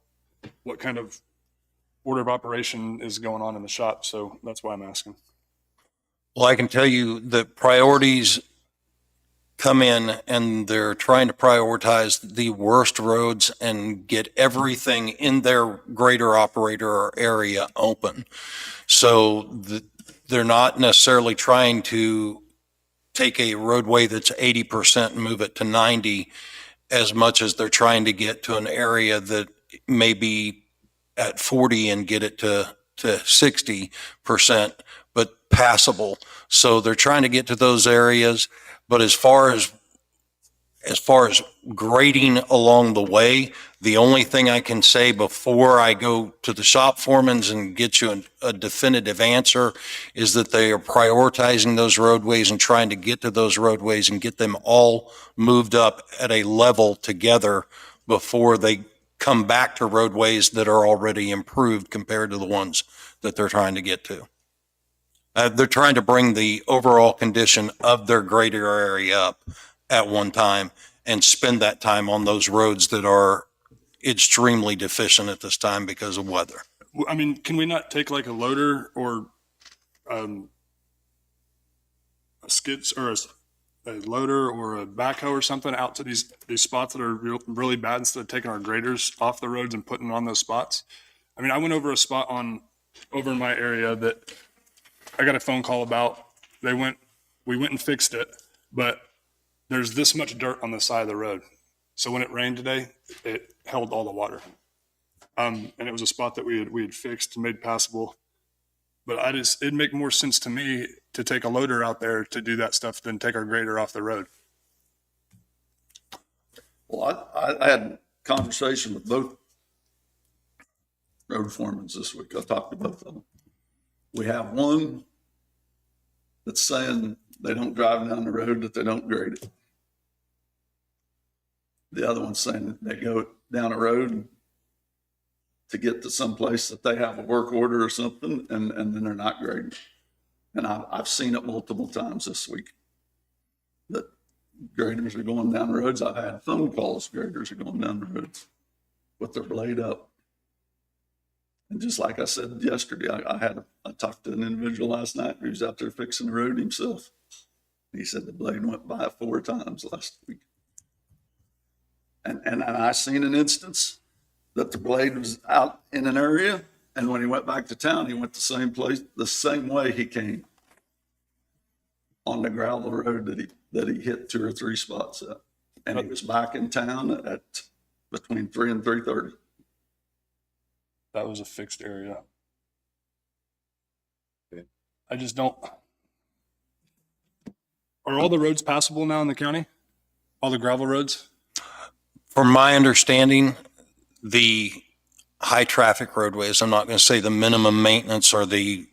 what kind of order of operation is going on in the shop. So that's why I'm asking. Well, I can tell you that priorities come in and they're trying to prioritize the worst roads and get everything in their grader operator or area open. So they're not necessarily trying to take a roadway that's 80% and move it to 90 as much as they're trying to get to an area that may be at 40 and get it to 60%, but passable. So they're trying to get to those areas. But as far as grading along the way, the only thing I can say before I go to the shop foremans and get you a definitive answer is that they are prioritizing those roadways and trying to get to those roadways and get them all moved up at a level together before they come back to roadways that are already improved compared to the ones that they're trying to get to. They're trying to bring the overall condition of their grader area up at one time and spend that time on those roads that are extremely deficient at this time because of weather. I mean, can we not take like a loader or a skids or a loader or a backhoe or something out to these spots that are really bad instead of taking our graders off the roads and putting on those spots? I mean, I went over a spot over in my area that I got a phone call about. We went and fixed it, but there's this much dirt on the side of the road. So when it rained today, it held all the water. And it was a spot that we had fixed and made passable. But it'd make more sense to me to take a loader out there to do that stuff than take our grader off the road. Well, I had a conversation with both road foremen this week. I talked to both of them. We have one that's saying they don't drive down the road, that they don't grade it. The other one's saying that they go down a road to get to some place that they have a work order or something, and then they're not grading. And I've seen it multiple times this week, that graders are going down the roads. I've had phone calls, graders are going down the roads with their blade up. And just like I said yesterday, I talked to an individual last night who's out there fixing the road himself. He said the blade went by 4 times last week. And I seen an instance that the blade was out in an area, and when he went back to town, he went the same place, the same way he came, on the gravel road that he hit 2 or 3 spots at. And he was back in town at between 3 and 3:30. That was a fixed area. I just don't. Are all the roads passable now in the county? All the gravel roads? From my understanding, the high traffic roadways, I'm not going to say the minimum maintenance or the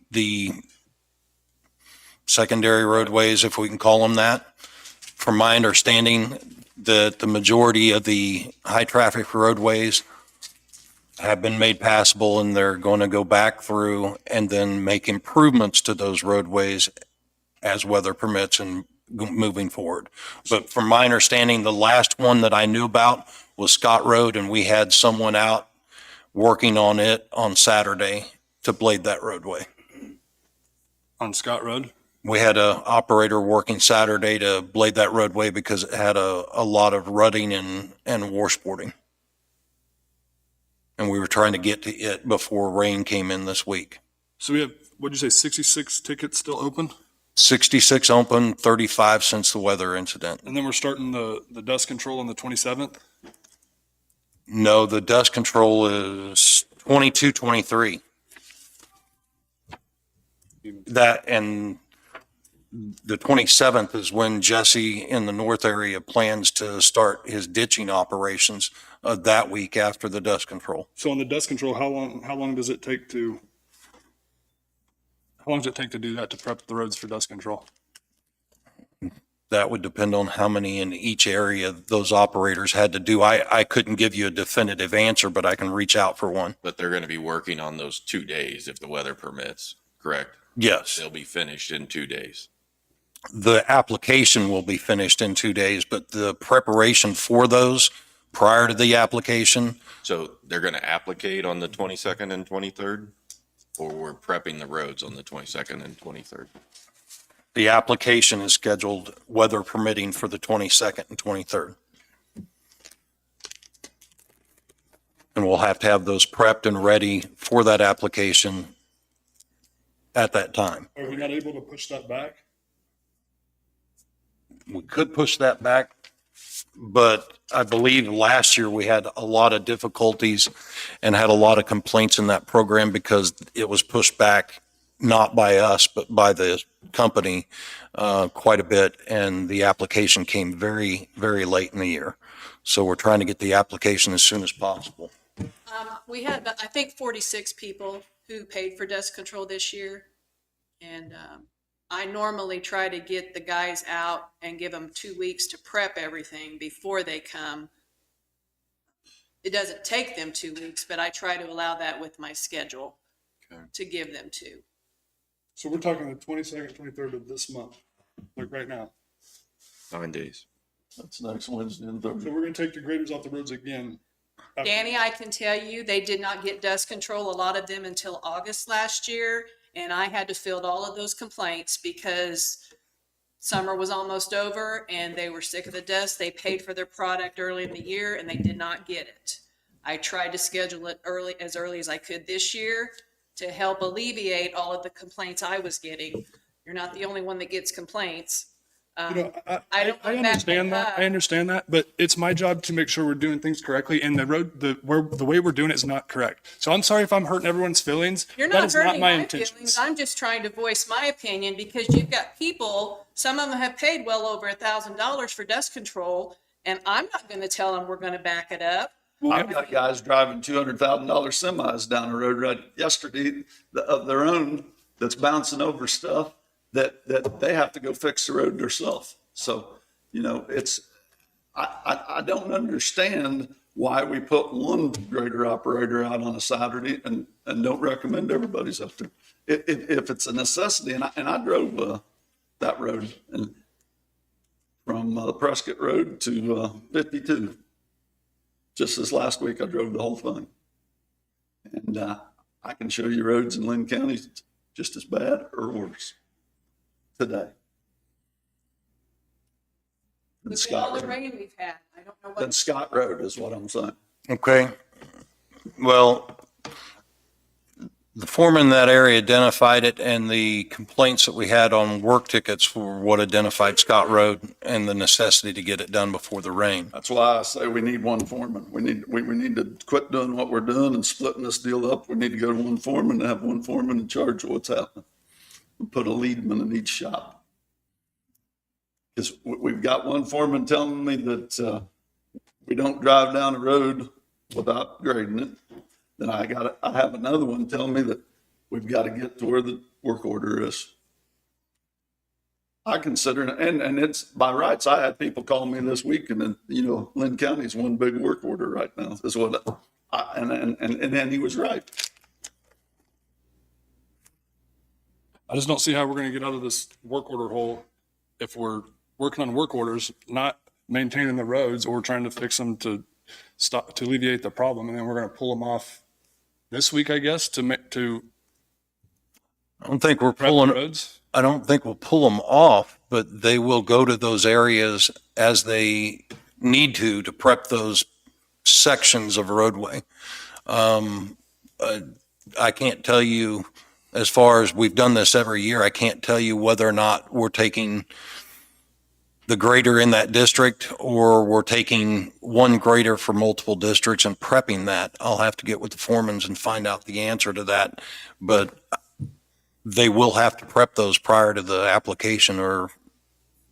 secondary roadways, if we can call them that. From my understanding, the majority of the high traffic roadways have been made passable, and they're going to go back through and then make improvements to those roadways as weather permits and moving forward. But from my understanding, the last one that I knew about was Scott Road, and we had someone out working on it on Saturday to blade that roadway. On Scott Road? We had a operator working Saturday to blade that roadway because it had a lot of rutting and washboarding. And we were trying to get to it before rain came in this week. So we have, what'd you say, 66 tickets still open? 66 open, 35 since the weather incident. And then we're starting the dust control on the 27th? No, the dust control is 22, 23. That, and the 27th is when Jesse in the north area plans to start his ditching operations that week after the dust control. So on the dust control, how long does it take to do that, to prep the roads for dust control? That would depend on how many in each area those operators had to do. I couldn't give you a definitive answer, but I can reach out for one. But they're going to be working on those 2 days if the weather permits, correct? Yes. They'll be finished in 2 days. The application will be finished in 2 days, but the preparation for those prior to the application, So they're going to applicate on the 22nd and 23rd? Or we're prepping the roads on the 22nd and 23rd? the application is scheduled, weather permitting, for the 22nd and 23rd. And we'll have to have those prepped and ready for that application at that time. Are we not able to push that back? We could push that back, but I believe last year we had a lot of difficulties and had a lot of complaints in that program because it was pushed back, not by us, but by the company quite a bit. And the application came very, very late in the year. So we're trying to get the application as soon as possible. We had, I think, 46 people who paid for dust control this year. And I normally try to get the guys out and give them 2 weeks to prep everything before they come. It doesn't take them 2 weeks, but I try to allow that with my schedule to give them 2. So we're talking the 22nd, 23rd of this month, like right now. 9 days. That's next Wednesday and So Thursday. we're going to take the graders off the roads again. Danny, I can tell you, they did not get dust control, a lot of them, until August last year. And I had to field all of those complaints because summer was almost over and they were sick of the dust. They paid for their product early in the year and they did not get it. I tried to schedule it as early as I could this year to help alleviate all of the complaints I was getting. You're not the only one that gets complaints. You know, I don't I want that understand to that. up. I understand that, but it's my job to make sure we're doing things correctly, and the way we're doing it is not correct. So I'm sorry if I'm hurting everyone's feelings. You're That not is not hurting my my intentions. feelings. I'm just trying to voice my opinion because you've got people, some of them have paid well over $1,000 for dust control, and I'm not going to tell them we're going to back it up. I've got guys driving $200,000 semis down the road right yesterday of their own that's bouncing over stuff that they have to go fix the road themselves. So, you know, I don't understand why we put one grader operator out on a Saturday and don't recommend everybody's up there. If it's a necessity, and I drove that road and from Prescott Road to 52. Just this last week, I drove the whole thing. And I can show you roads in Linn County just as bad or worse today. Than With all Scott the Road. rain we've had, I don't know Than what. Scott Road is what I'm saying. Okay. Well, the foreman in that area identified it, and the complaints that we had on work tickets were what identified Scott Road and the necessity to get it done before the rain. That's why I say we need one foreman. We need to quit doing what we're doing and splitting this deal up. We need to go to one foreman and have one foreman in charge of what's happening. And put a leadman in each shop. Because we've got one foreman telling me that we don't drive down the road without grading it. Then I have another one telling me that we've got to get to where the work order is. I consider, and it's by rights, I had people call me this week and you know, Linn County's one big work order right now is what and then he was right. I just don't see how we're going to get out of this work order hole if we're working on work orders, not maintaining the roads or trying to fix them to alleviate the problem, and then we're going to pull them off this week, I guess, to I don't think we're prep the pulling, roads. I don't think we'll pull them off, but they will go to those areas as they need to prep those sections of roadway. I can't tell you, as far as we've done this every year, I can't tell you whether or not we're taking the grader in that district or we're taking one grader for multiple districts and prepping that. I'll have to get with the foremans and find out the answer to that. But they will have to prep those prior to the application or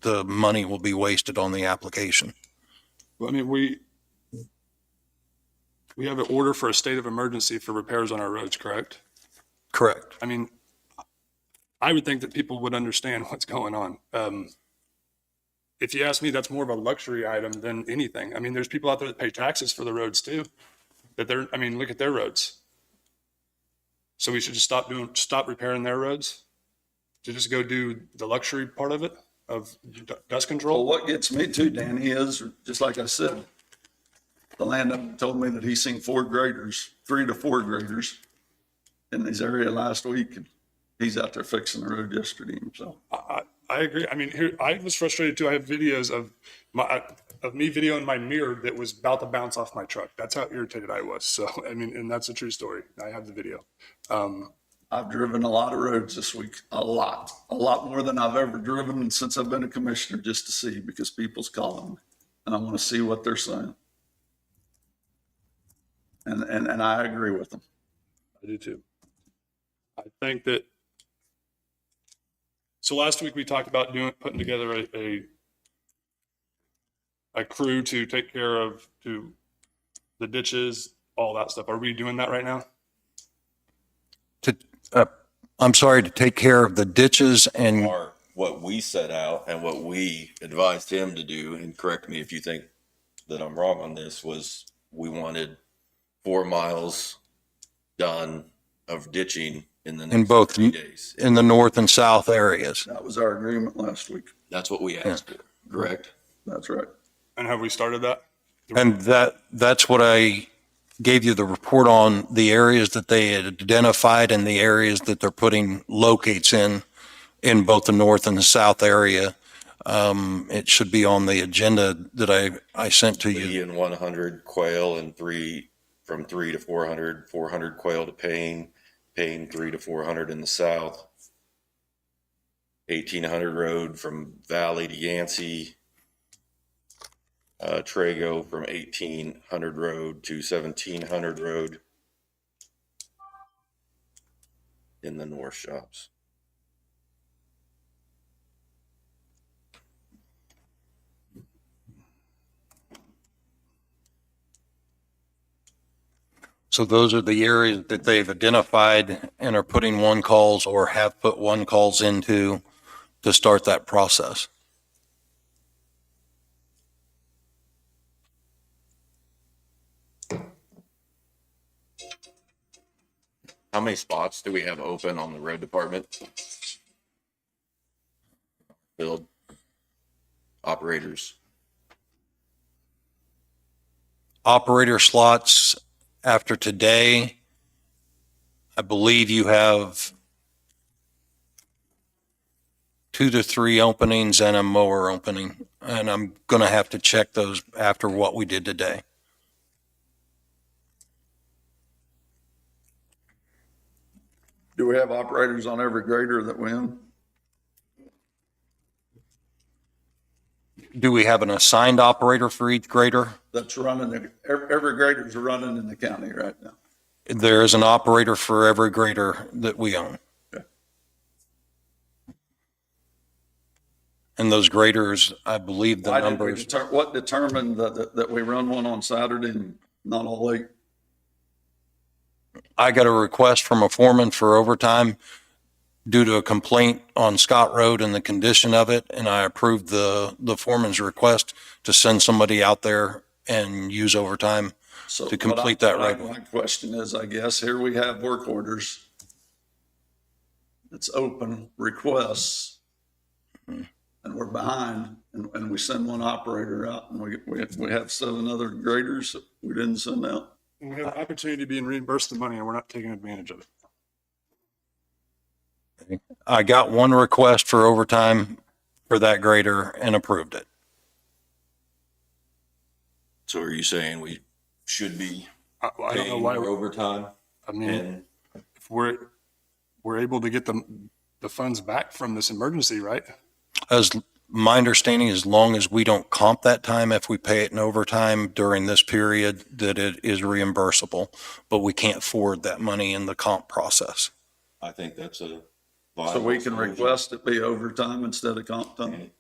the money will be wasted on the application. I mean, we have an order for a state of emergency for repairs on our roads, correct? Correct. I mean, I would think that people would understand what's going on. If you ask me, that's more of a luxury item than anything. I mean, there's people out there that pay taxes for the roads too. I mean, look at their roads. So we should just stop repairing their roads to just go do the luxury part of it, of dust Well, control. what gets me too, Danny, is just like I said, the landowner told me that he's seen 3 to 4 graders in this area last week. And he's out there fixing the road yesterday himself. I agree. I mean, here, I was frustrated too. I have videos of me videoing my mirror that was about to bounce off my truck. That's how irritated I was. So, I mean, and that's a true story. I have the video. I've driven a lot of roads this week, a lot more than I've ever driven since I've been a commissioner, just to see, because people's calling me and I want to see what they're saying. And I agree with them. I do too. I think that. So last week we talked about putting together a crew to take care of the ditches, all that stuff. Are we doing that right now? I'm sorry, to take care of the ditches and What we set out and what we advised him to do, and correct me if you think that I'm wrong on this, was we wanted 4 miles done of ditching in the in next both 3 days. in the north and south areas. That was our agreement last week. That's what we asked for, correct? That's right. And have we started that? And that's what I gave you the report on, the areas that they had identified and the areas that they're putting locates in both the north and the south area. It should be on the agenda that I sent to you. 3 and 100 quail and from 3 to 400, 400 quail to Payne 3 to 400 in the south. 1800 Road from Valley to Yancey. Trago from 1800 Road to 1700 Road in the north shops. So those are the areas that they've identified and are putting one calls or have put one calls into to start that process. How many spots do we have open on the road department? Field operators. Operator slots after today, I believe you have 2 to 3 openings and a mower opening. And I'm going to have to check those after what we did today. Do we have operators on every grader that win? Do we have an assigned operator for each grader? That's running, every grader's running in the county right now. There is an operator for every grader that we own. Okay. And those graders, I believe the Why did we numbers. what determined that we run one on Saturday and not all 8? I got a request from a foreman for overtime due to a complaint on Scott Road and the condition of it, and I approved the foreman's request to send somebody out there and use overtime So to complete that right. My question is, I guess, here we have work orders. It's open requests, and we're behind, and we send one operator out, and we have 7 other graders that we didn't send out. We have an opportunity to be reimbursed the money and we're not taking advantage of it. I got one request for overtime for that grader and approved it. So are you saying we should be I don't know paying why, more overtime? I mean, And if we're able to get the funds back from this emergency, right? As my understanding, as long as we don't comp that time, if we pay it in overtime during this period, that it is reimbursable, but we can't forward that money in the comp process. I think that's a So viable we can solution. request it be overtime instead of comp time.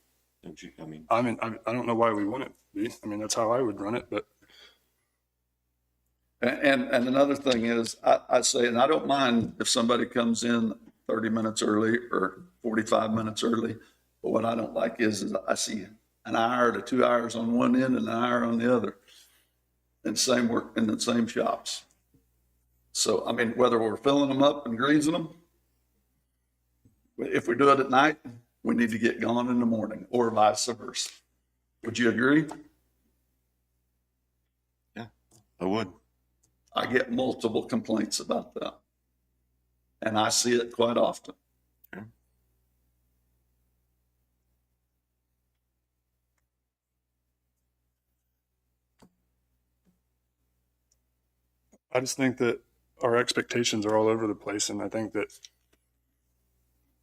Don't you, I mean, I mean, I don't know why we wouldn't be. I mean, that's how I would run it, but And another thing is, I say, and I don't mind if somebody comes in 30 minutes early or 45 minutes early, but what I don't like is I see an hour to 2 hours on one end and an hour on the other, and same work in the same shops. So, I mean, whether we're filling them up and greasing them, if we do it at night, we need to get gone in the morning, or vice versa. Would you agree? I would. I get multiple complaints about that. And I see it quite often. I just think that our expectations are all over the place. And I think that,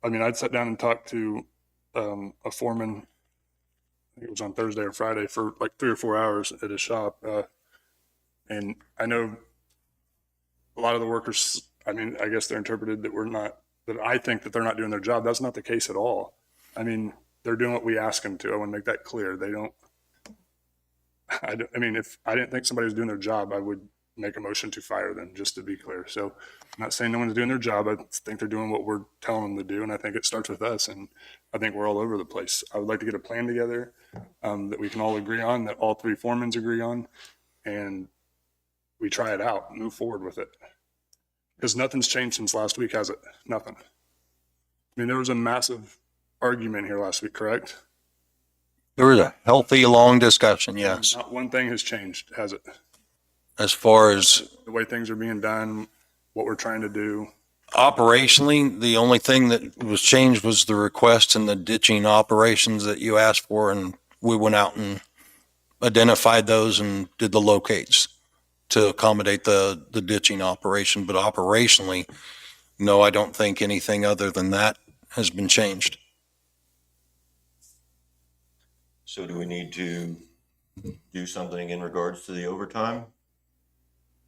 I mean, I'd sat down and talked to a foreman, I think it was on Thursday or Friday, for like 3 or 4 hours at his shop. And I know a lot of the workers, I mean, I guess they're interpreted that I think that they're not doing their job. That's not the case at all. I mean, they're doing what we ask them to. I want to make that clear. I mean, if I didn't think somebody was doing their job, I would make a motion to fire them, just to be clear. So I'm not saying no one's doing their job. I think they're doing what we're telling them to do. And I think it starts with us. And I think we're all over the place. I would like to get a plan together that we can all agree on, that all 3 foremans agree on, and we try it out, move forward with it. Because nothing's changed since last week, has it? Nothing. I mean, there was a massive argument here last week, correct? There was a healthy, long discussion, yes. Not one thing has changed, has it? As far as The way things are being done, what we're trying to do. operationally, the only thing that was changed was the request and the ditching operations that you asked for, and we went out and identified those and did the locates to accommodate the ditching operation. But operationally, no, I don't think anything other than that has been changed. So do we need to do something in regards to the overtime?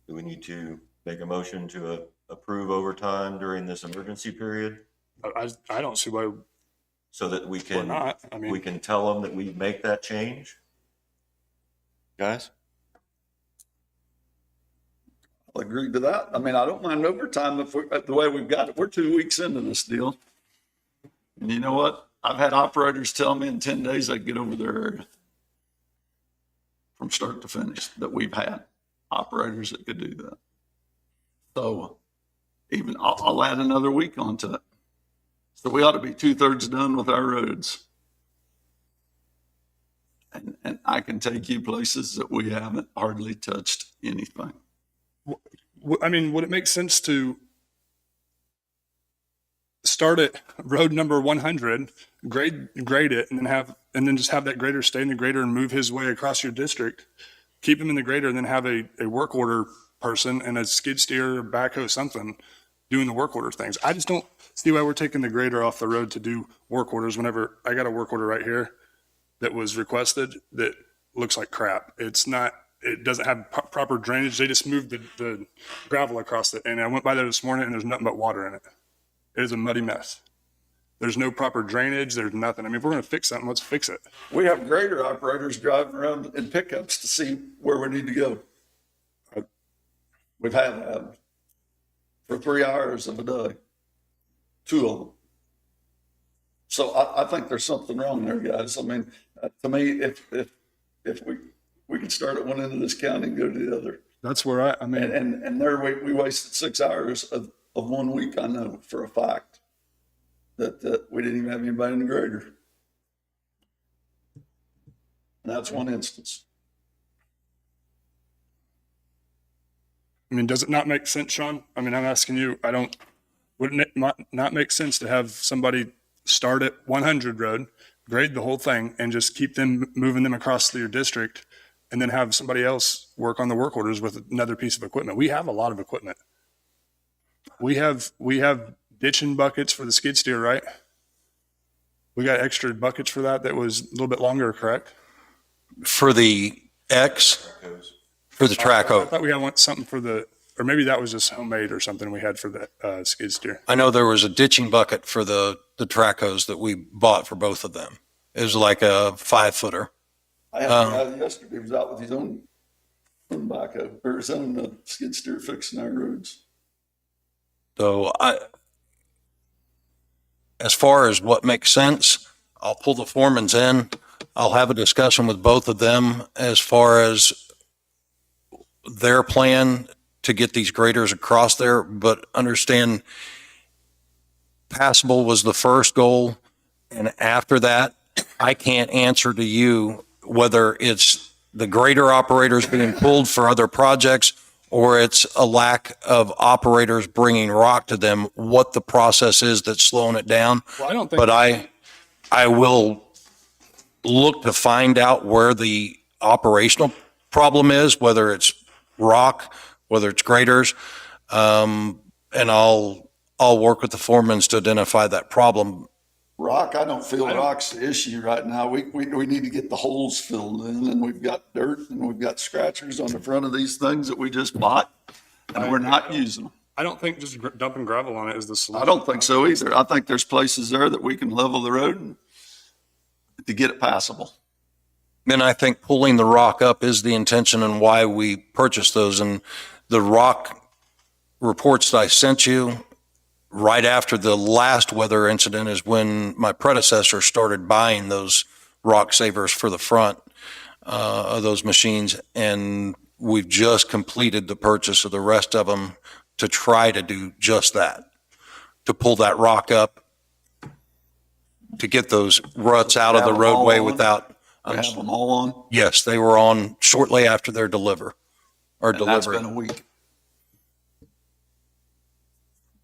Do we need to make a motion to approve overtime during this emergency period I don't see why so that we we're can, not. I we mean, can tell them that we make that change? Guys? I'll agree to that. I mean, I don't mind overtime if the way we've got it. We're 2 weeks into this deal. And you know what? I've had operators tell me in 10 days I get over their area from start to finish that we've had operators that could do that. So even I'll add another week onto it. So we ought to be 2/3 done with our roads. And I can take you places that we haven't hardly touched anything. I mean, would it make sense to start at road number 100, grade it, and then just have that grader stay in the grader and move his way across your district, keep him in the grader, and then have a work order person and a skid steer or backhoe something doing the work order things. I just don't see why we're taking the grader off the road to do work orders whenever I got a work order right here that was requested that looks like crap. It's not, it doesn't have proper drainage. They just moved the gravel across it. And I went by there this morning and there's nothing but water in it. It is a muddy mess. There's no proper drainage. There's nothing. I mean, if we're going to fix something, let's fix it. We have grader operators driving around in pickups to see where we need to go. We've had that for 3 hours of a day, 2 of them. So I think there's something wrong there, guys. I mean, to me, if we can start at one end of this county and go to the other. That's where I mean, And there we wasted 6 hours of 1 week, I know for a fact, that we didn't even have anybody in the grader. And that's one instance. I mean, does it not make sense, Sean? I mean, I'm asking you, wouldn't it not make sense to have somebody start at 100 road, grade the whole thing, and just keep them, moving them across your district, and then have somebody else work on the work orders with another piece of equipment? We have a lot of equipment. We have ditching buckets for the skid steer, right? We got extra buckets for that was a little bit longer, correct? For the X, for the track I hoe. thought we had something for or maybe that was just homemade or something we had for the skid steer. I know there was a ditching bucket for the track hose that we bought for both of them. It was like a 5-footer. I had a guy yesterday, he was out with his own backhoe, or his own skid steer fixing our roads. So as far as what makes sense, I'll pull the foremans in. I'll have a discussion with both of them as far as their plan to get these graders across there, but understand passable was the first goal. And after that, I can't answer to you whether it's the grader operators being pulled for other projects or it's a lack of operators bringing rock to them, what the process is that's slowing it down. Well, I don't think. But I will look to find out where the operational problem is, whether it's rock, whether it's graders, and I'll work with the foremans to identify that problem. Rock, I don't feel rock's the issue right now. We need to get the holes filled in, and we've got dirt and we've got scratchers on the front of these things that we just bought, and we're not using them. I don't think just dumping gravel on it is the solution. I don't think so either. I think there's places there that we can level the road and to get it passable. And I think pulling the rock up is the intention and why we purchased those. And the rock reports that I sent you right after the last weather incident is when my predecessor started buying those rock savers for the front of those machines. And we've just completed the purchase of the rest of them to try to do just that, to pull that rock up, to get those ruts out of the roadway without. We have them all on. Yes, they were on shortly after their delivery. And that's been a week.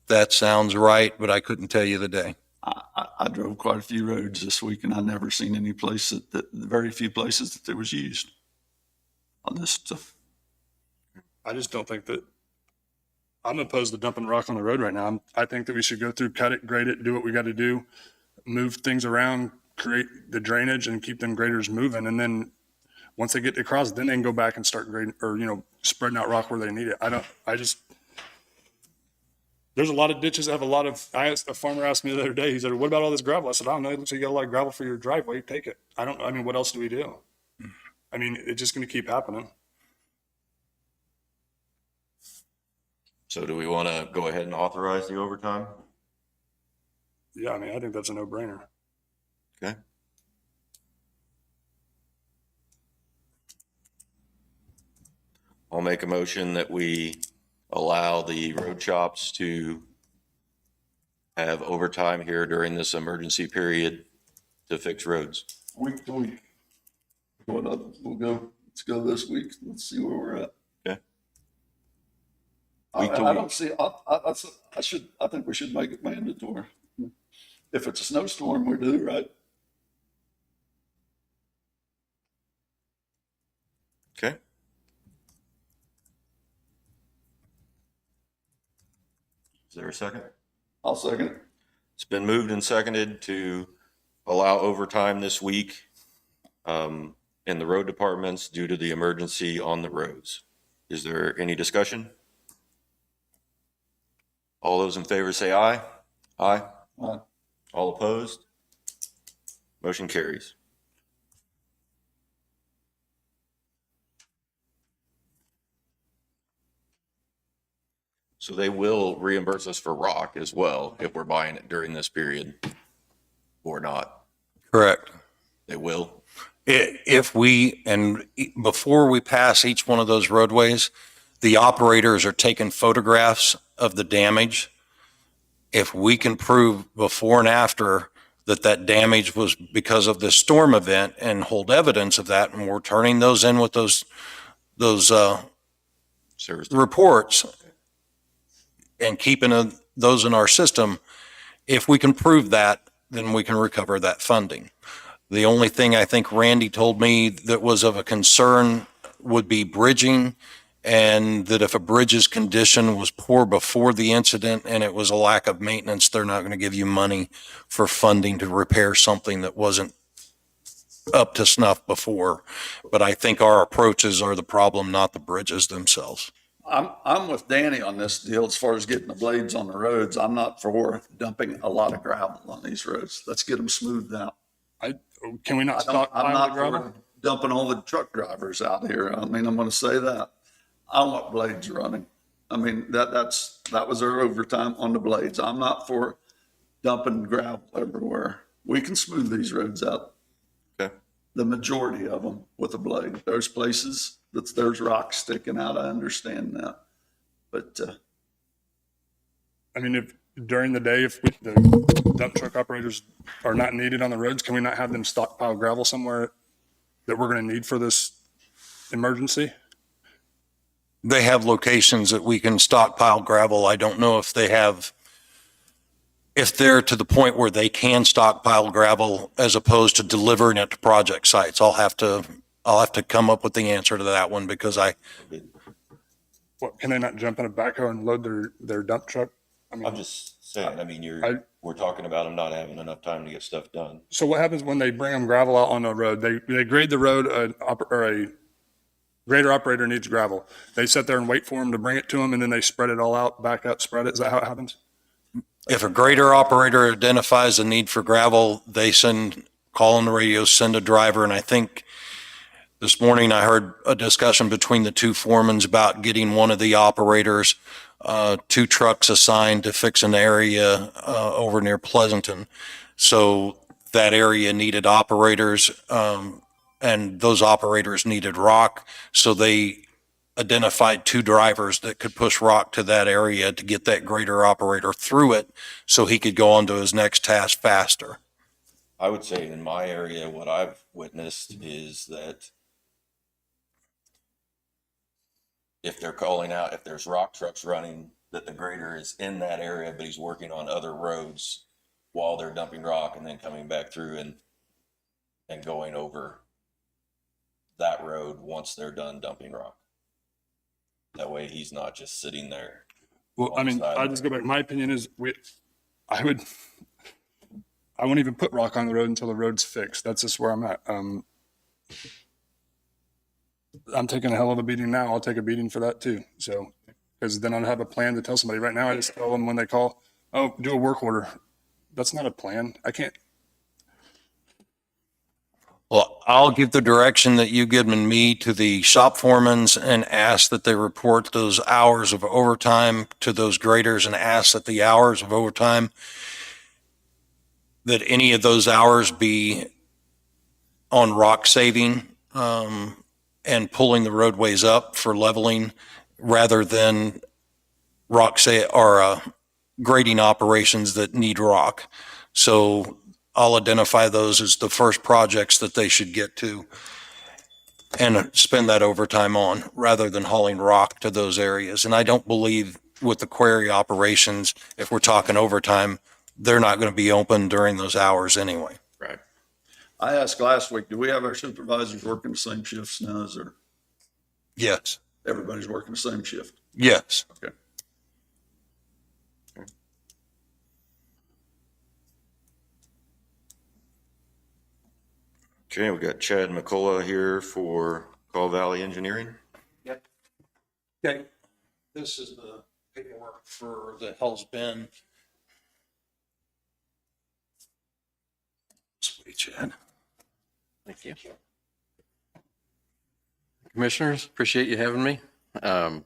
That sounds right, but I couldn't tell you the day. I drove quite a few roads this week, and I've never seen any place very few places that there was used on this stuff. I just don't think that I'm opposed to dumping rock on the road right now. I think that we should go through, cut it, grade it, do what we got to do, move things around, create the drainage and keep them graders moving. And then once they get across, then they can go back and start grading or, spreading out rock where they need it. There's a lot of ditches that have a farmer asked me the other day, he said, what about all this gravel? I said, I don't know. It looks like you got a lot of gravel for your driveway. Take it. What else do we do? It's just going to keep happening. So do we want to go ahead and authorize the overtime? Yeah, I think that's a no-brainer. Okay. I'll make a motion that we allow the road shops to have overtime here during this emergency period to fix roads. Week to week. Let's go this week. Let's see where we're at. Okay. I Week to don't week. see, I think we should make it mandatory. If it's a snowstorm, we do, right? Okay. Is there a second? I'll second it. It's been moved and seconded to allow overtime this week in the road departments due to the emergency on the roads. Is there any discussion? All those in favor say aye. Aye. Aye. All opposed? Motion carries. So they will reimburse us for rock as well if we're buying it during this period or not. Correct. They will. Before we pass each one of those roadways, the operators are taking photographs of the damage. If we can prove before and after that damage was because of this storm event and hold evidence of that, and we're turning those in with those Service. reports and keeping those in our system, if we can prove that, then we can recover that funding. The only thing I think Randy told me that was of a concern would be bridging, and that if a bridge's condition was poor before the incident and it was a lack of maintenance, they're not going to give you money for funding to repair something that wasn't up to snuff before. But I think our approaches are the problem, not the bridges themselves. I'm with Danny on this deal as far as getting the blades on the roads. I'm not for dumping a lot of gravel on these roads. Let's get them smoothed out. Can we not I'm stockpile the not gravel? for dumping all the truck drivers out here. I'm going to say that. I want blades running. That was our overtime on the blades. I'm not for dumping gravel everywhere. We can smooth these roads out. Okay. The majority of them with a blade. There's places there's rocks sticking out. I understand that. But, If during the day, if the dump truck operators are not needed on the roads, can we not have them stockpile gravel somewhere that we're going to need for this emergency? They have locations that we can stockpile gravel. I don't know if they're to the point where they can stockpile gravel as opposed to delivering it to project sites. I'll have to come up with the answer to that one because Can they not jump in a backhoe and load their dump truck? I'm just saying, we're talking about them not having enough time to get stuff done. So what happens when they bring them gravel out on the road? They grade the road, a grader operator needs gravel. They sit there and wait for them to bring it to them, and then they spread it all out, back up, spread it. Is that how it happens? if a grader operator identifies a need for gravel, they call on the radio, send a driver, and I think this morning I heard a discussion between the two foremans about getting one of the operators, 2 trucks assigned to fix an area over near Pleasanton. So that area needed operators, and those operators needed rock. So they identified 2 drivers that could push rock to that area to get that grader operator through it so he could go on to his next task faster. I would say in my area, what I've witnessed is that if they're calling out, if there's rock trucks running, that the grader is in that area, but he's working on other roads while they're dumping rock and then coming back through and going over that road once they're done dumping rock. That way he's not just sitting there. Well, I mean, I just go back. My opinion is I won't even put rock on the road until the road's fixed. That's just where I'm at. I'm taking a hell of a beating now. I'll take a beating for that too. So, because then I'll have a plan to tell somebody. Right now, I just tell them when they call, oh, do a work order. That's not a plan. I can't. Well, I'll give the direction that you given me to the shop foremans and ask that they report those hours of overtime to those graders and ask that the hours of overtime, that any of those hours be on rock saving, and pulling the roadways up for leveling rather than grading operations that need rock. So I'll identify those as the first projects that they should get to and spend that overtime on rather than hauling rock to those areas. And I don't believe with the quarry operations, if we're talking overtime, they're not going to be open during those hours anyway. Right. I asked last week, do we have our supervisors working the same shifts now? Is there, Yes. everybody's working the same shift? Yes. Okay. Okay, we got Chad McCullough here for Call Valley Engineering. Okay. This is the paperwork for the Hell's Bend. Sweet, Chad. Thank you. Commissioners, appreciate you having me. Car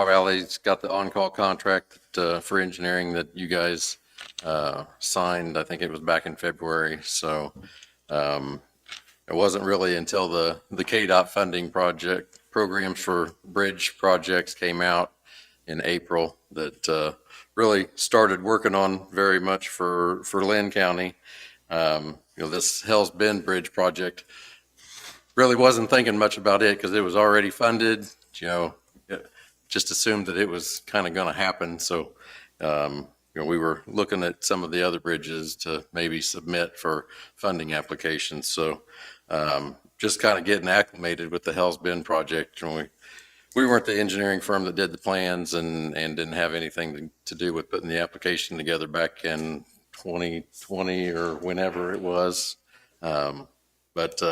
Valley's got the on-call contract for engineering that you guys signed. I think it was back in February. So it wasn't really until the KDOT funding programs for bridge projects came out in April that really started working on very much for Linn County. This Hell's Bend Bridge project, really wasn't thinking much about it because it was already funded, just assumed that it was kind of going to happen. So, we were looking at some of the other bridges to maybe submit for funding applications. So, just kind of getting acclimated with the Hell's Bend project. And we weren't the engineering firm that did the plans and didn't have anything to do with putting the application together back in 2020 or whenever it was. But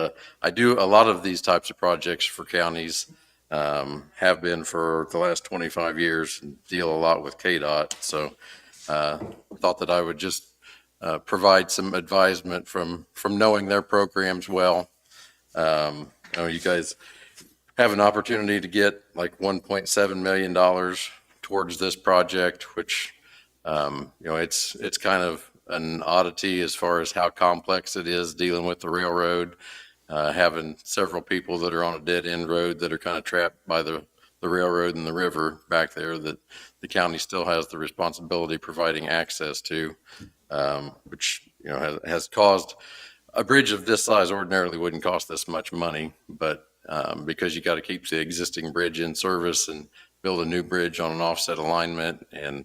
I do a lot of these types of projects for counties, have been for the last 25 years, and deal a lot with KDOT. So thought that I would just provide some advisement from knowing their programs well. You guys have an opportunity to get like $1.7 million towards this project, which, it's kind of an oddity as far as how complex it is dealing with the railroad, having several people that are on a dead end road that are kind of trapped by the railroad and the river back there that the county still has the responsibility of providing access to, which, has caused a bridge of this size ordinarily wouldn't cost this much money, but because you got to keep the existing bridge in service and build a new bridge on an offset alignment and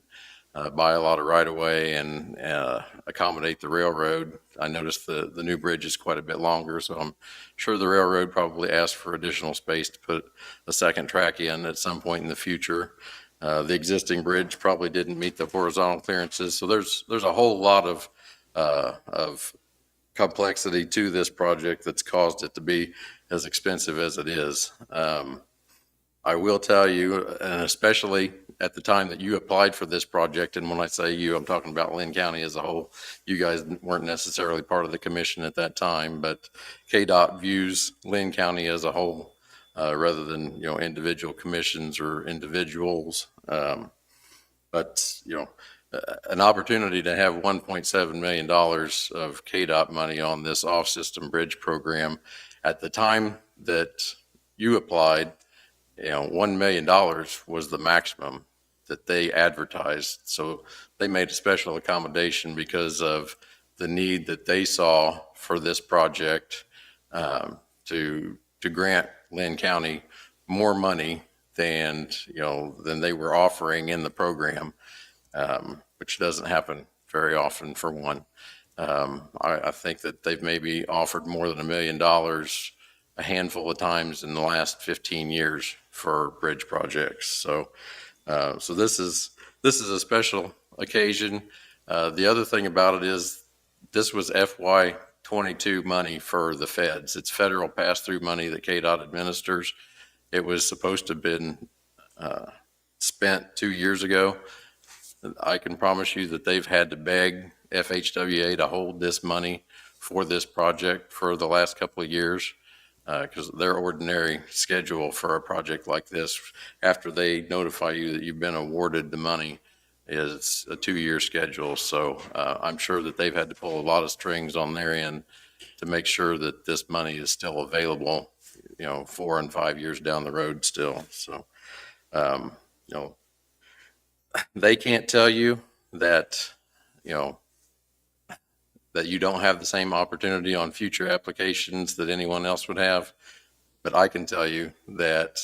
buy a lot of right of way and accommodate the railroad. I noticed the new bridge is quite a bit longer, so I'm sure the railroad probably asked for additional space to put a second track in at some point in the future. The existing bridge probably didn't meet the horizontal clearances, so there's a whole lot of complexity to this project that's caused it to be as expensive as it is. I will tell you, and especially at the time that you applied for this project, and when I say you, I'm talking about Linn County as a whole. You guys weren't necessarily part of the commission at that time, but KDOT views Linn County as a whole rather than, individual commissions or individuals. But an opportunity to have $1.7 million of KDOT money on this off-system bridge program at the time that you applied, $1 million was the maximum that they advertised. So they made a special accommodation because of the need that they saw for this project to grant Linn County more money than they were offering in the program, which doesn't happen very often for one. I think that they've maybe offered more than $1 million a handful of times in the last 15 years for bridge projects. So this is a special occasion. The other thing about it is this was FY '22 money for the feds. It's federal pass-through money that KDOT administers. It was supposed to have been spent 2 years ago. I can promise you that they've had to beg FHWA to hold this money for this project for the last couple of years, because their ordinary schedule for a project like this, after they notify you that you've been awarded the money, is a 2-year schedule. So I'm sure that they've had to pull a lot of strings on their end to make sure that this money is still available, 4 and 5 years down the road still. So, they can't tell you that, that you don't have the same opportunity on future applications that anyone else would have. But I can tell you that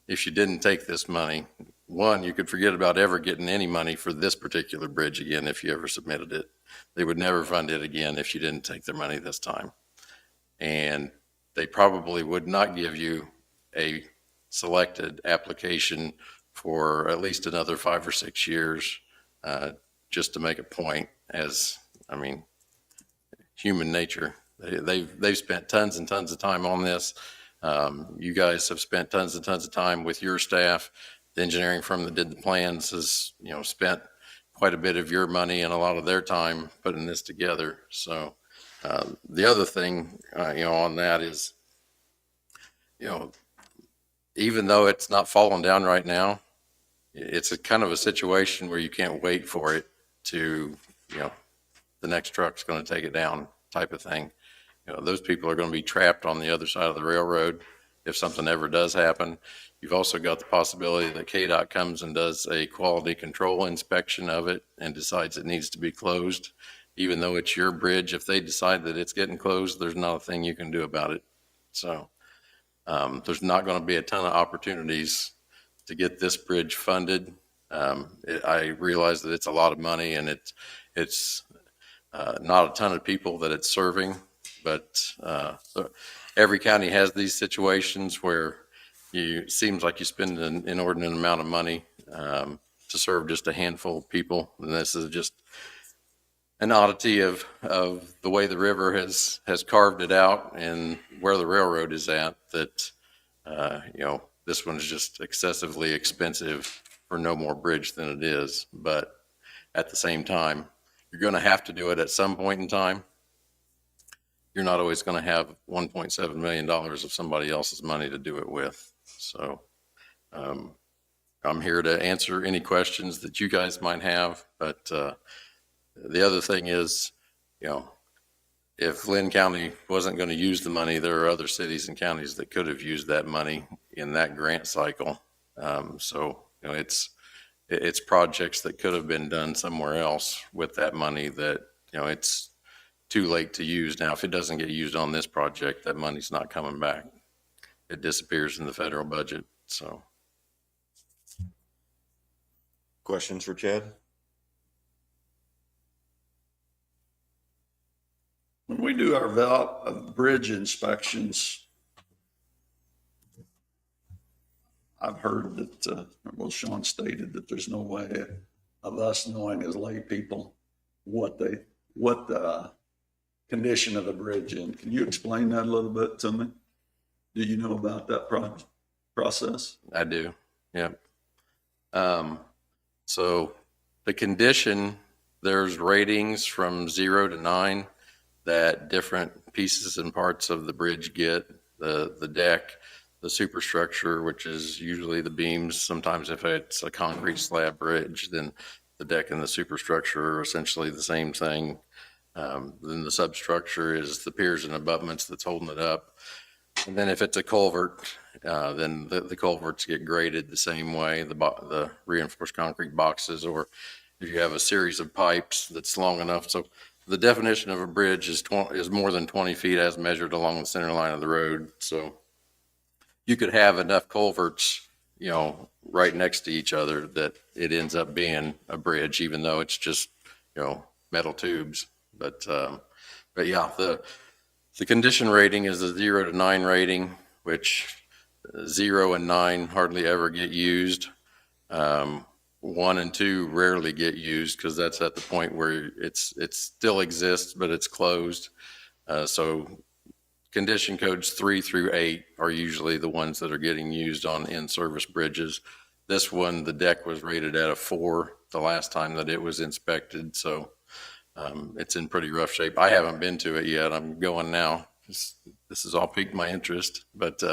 if you didn't take this money, one, you could forget about ever getting any money for this particular bridge again if you ever submitted it. They would never fund it again if you didn't take their money this time. And they probably would not give you a selected application for at least another 5 or 6 years, just to make a point. Human nature. They've spent tons and tons of time on this. You guys have spent tons and tons of time with your staff. The engineering firm that did the plans has, spent quite a bit of your money and a lot of their time putting this together. So the other thing, on that is, even though it's not falling down right now, it's a kind of a situation where you can't wait for it to, the next truck's going to take it down type of thing. Those people are going to be trapped on the other side of the railroad if something ever does happen. You've also got the possibility that KDOT comes and does a quality control inspection of it and decides it needs to be closed. Even though it's your bridge, if they decide that it's getting closed, there's not a thing you can do about it. So there's not going to be a ton of opportunities to get this bridge funded. I realize that it's a lot of money and it's not a ton of people that it's serving, but every county has these situations where it seems like you spend an inordinate amount of money to serve just a handful of people. And this is just an oddity of the way the river has carved it out and where the railroad is at, that, this one is just excessively expensive for no more bridge than it is. But at the same time, you're going to have to do it at some point in time. You're not always going to have $1.7 million of somebody else's money to do it with. So I'm here to answer any questions that you guys might have. But the other thing is, if Linn County wasn't going to use the money, there are other cities and counties that could have used that money in that grant cycle. It's projects that could have been done somewhere else with that money that, it's too late to use. Now, if it doesn't get used on this project, that money's not coming back. It disappears in the federal budget. So. Questions for Chad? When we do our bridge inspections, I've heard that, Sean stated that there's no way of us knowing as lay people what the condition of the bridge in. Can you explain that a little bit to me? Do you know about that process? I do. Yep. So the condition, there's ratings from 0 to 9 that different pieces and parts of the bridge get. The deck, the superstructure, which is usually the beams. Sometimes if it's a concrete slab bridge, then the deck and the superstructure are essentially the same thing. Then the substructure is the piers and abutments that's holding it up. And then if it's a culvert, then the culverts get graded the same way, the reinforced concrete boxes, or if you have a series of pipes that's long enough. So the definition of a bridge is more than 20 feet as measured along the center line of the road. So you could have enough culverts, right next to each other that it ends up being a bridge, even though it's just, metal tubes. But yeah, the condition rating is a 0 to 9 rating, which 0 and 9 hardly ever get used. 1 and 2 rarely get used because that's at the point where it still exists, but it's closed. So condition codes 3 through 8 are usually the ones that are getting used on in-service bridges. This one, the deck was rated at a 4 the last time that it was inspected, so it's in pretty rough shape. I haven't been to it yet. I'm going now. This has all piqued my interest, but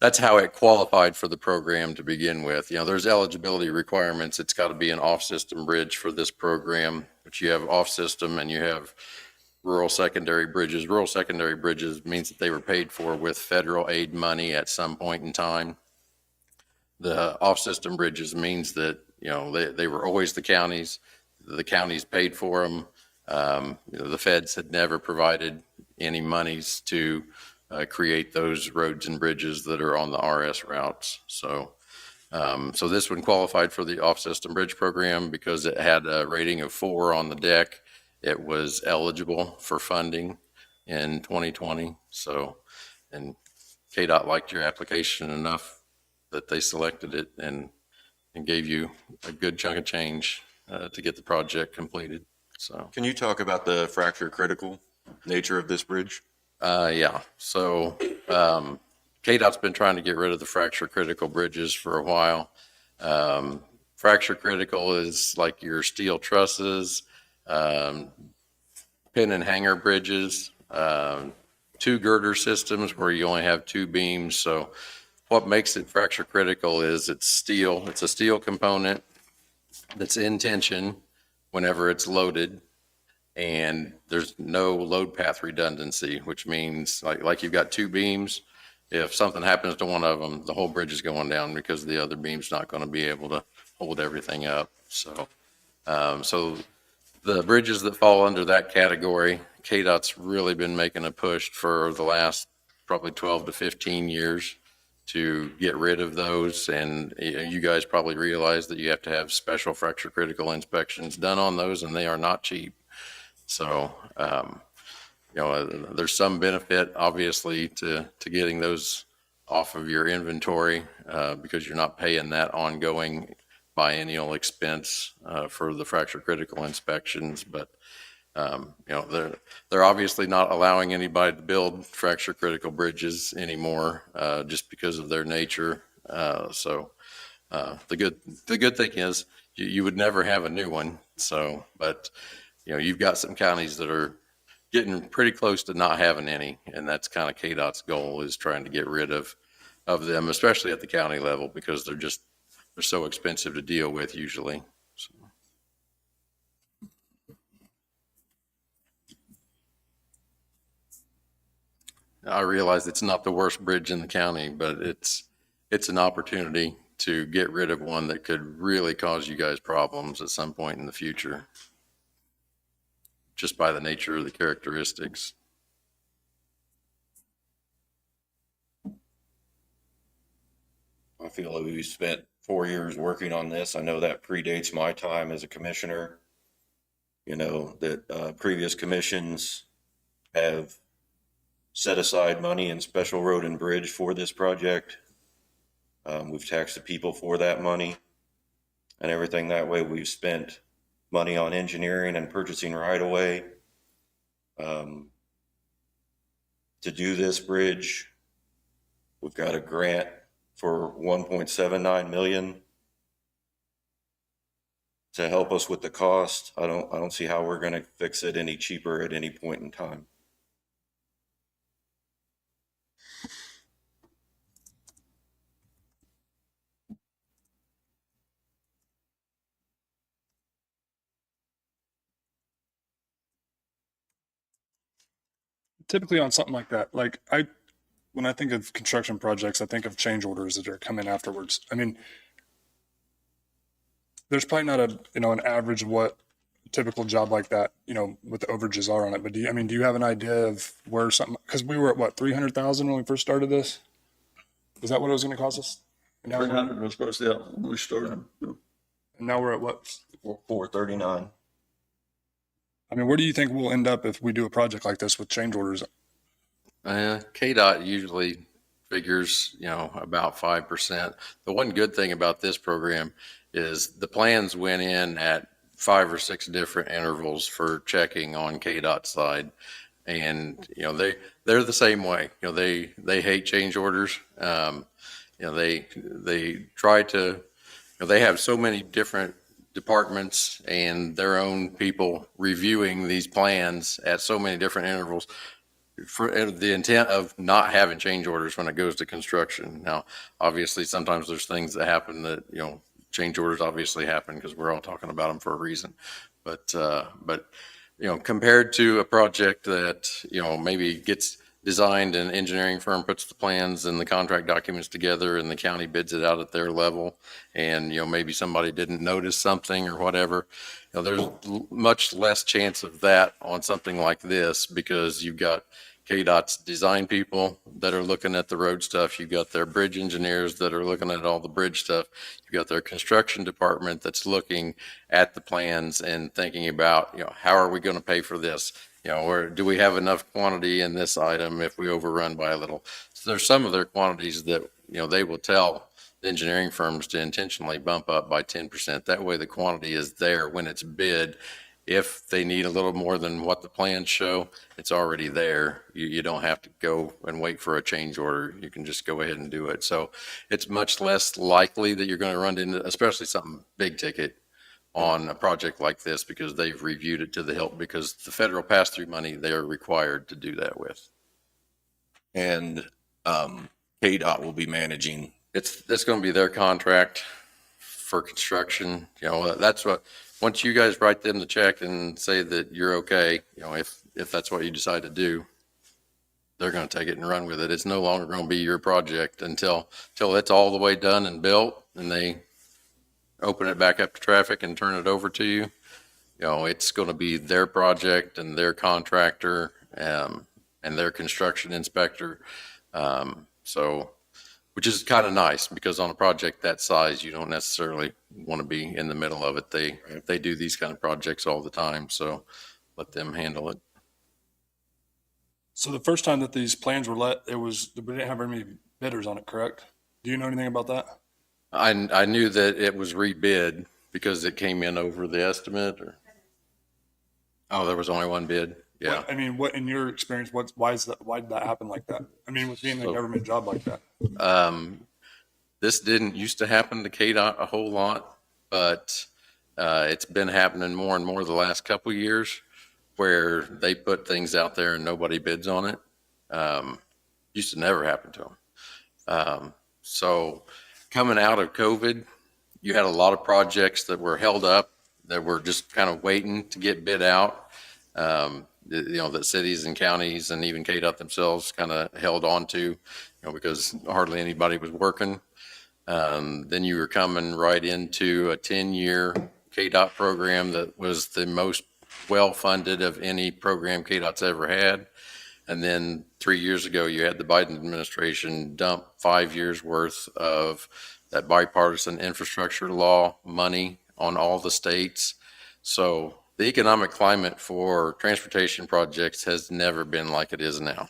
that's how it qualified for the program to begin with. There's eligibility requirements. It's got to be an off-system bridge for this program, but you have off-system and you have rural secondary bridges. Rural secondary bridges means that they were paid for with federal aid money at some point in time. The off-system bridges means that, they were always the counties paid for them. The feds had never provided any monies to create those roads and bridges that are on the RS routes. So this one qualified for the off-system bridge program because it had a rating of 4 on the deck. It was eligible for funding in 2020. So, and KDOT liked your application enough that they selected it and gave you a good chunk of change to get the project completed. So, Can you talk about the fracture critical nature of this bridge? yeah. So, KDOT's been trying to get rid of the fracture critical bridges for a while. Fracture critical is like your steel trusses, pin and hanger bridges, 2 girder systems where you only have 2 beams. So what makes it fracture critical is it's steel. It's a steel component that's in tension whenever it's loaded, and there's no load path redundancy, which means like you've got 2 beams. If something happens to one of them, the whole bridge is going down because the other beam's not going to be able to hold everything up. So, so the bridges that fall under that category, KDOT's really been making a push for the last probably 12 to 15 years to get rid of those. And you guys probably realize that you have to have special fracture critical inspections done on those, and they are not cheap. So, there's some benefit obviously to getting those off of your inventory because you're not paying that ongoing biennial expense for the fracture critical inspections. But they're obviously not allowing anybody to build fracture critical bridges anymore just because of their nature. So the good thing is you would never have a new one. So, but you've got some counties that are getting pretty close to not having any, and that's kind of KDOT's goal, is trying to get rid of them, especially at the county level, because they're so expensive to deal with usually. So. I realize it's not the worst bridge in the county, but it's an opportunity to get rid of one that could really cause you guys problems at some point in the future, just by the nature of the characteristics. I feel like we spent 4 years working on this. I know that predates my time as a commissioner. That previous commissions have set aside money in special road and bridge for this project. We've taxed the people for that money and everything that way. We've spent money on engineering and purchasing right away to do this bridge. We've got a grant for $1.79 million to help us with the cost. I don't see how we're going to fix it any cheaper at any point in time. Typically on something like that, when I think of construction projects, I think of change orders that are coming afterwards. I mean, there's probably not an average of what a typical job like that, what the overages are on it. But do you have an idea of where something, because we were at what, 300,000 when we first started this? Is that what it was going to cost us? 300 was supposed to, when we started. And now we're at what? 439. I mean, where do you think we'll end up if we do a project like this with change orders? KDOT usually figures, about 5%. The one good thing about this program is the plans went in at 5 or 6 different intervals for checking on KDOT's side. And, they're the same way. They hate change orders. They try to, they have so many different departments and their own people reviewing these plans at so many different intervals for the intent of not having change orders when it goes to construction. Now, obviously, sometimes there's things that happen that, change orders obviously happen because we're all talking about them for a reason. But compared to a project that, maybe gets designed and engineering firm puts the plans and the contract documents together and the county bids it out at their level, and, maybe somebody didn't notice something or whatever, there's much less chance of that on something like this because you've got KDOT's design people that are looking at the road stuff. You've got their bridge engineers that are looking at all the bridge stuff. You've got their construction department that's looking at the plans and thinking about, how are we going to pay for this? Or do we have enough quantity in this item if we overrun by a little? So there's some of their quantities that, they will tell the engineering firms to intentionally bump up by 10%. That way the quantity is there when it's bid. If they need a little more than what the plans show, it's already there. You don't have to go and wait for a change order. You can just go ahead and do it. So it's much less likely that you're going to run into, especially something big ticket on a project like this, because they've reviewed it to the hilt, because the federal pass-through money, they are required to do that with. And KDOT will be managing. It's going to be their contract for construction. That's what, once you guys write them the check and say that you're okay, if that's what you decide to do, they're going to take it and run with it. It's no longer going to be your project until it's all the way done and built and they open it back up to traffic and turn it over to you. It's going to be their project and their contractor and their construction inspector. Which is kind of nice, because on a project that size, you don't necessarily want to be in the middle of it. They do these kind of projects all the time, so let them handle it. So the first time that these plans were let, we didn't have very many bidders on it, correct? Do you know anything about that? I knew that it was rebid because it came in over the estimate, or? Oh, there was only one bid. Yeah. What in your experience, why did that happen like that? With being a government job like that. This didn't used to happen to KDOT a whole lot, but it's been happening more and more the last couple of years, where they put things out there and nobody bids on it. Used to never happen to them. So coming out of COVID, you had a lot of projects that were held up, that were just kind of waiting to get bid out. That cities and counties and even KDOT themselves kind of held on to, because hardly anybody was working. Then you were coming right into a 10-year KDOT program that was the most well-funded of any program KDOT's ever had. And then 3 years ago, you had the Biden administration dump 5 years worth of that bipartisan infrastructure law money on all the states. So the economic climate for transportation projects has never been like it is now.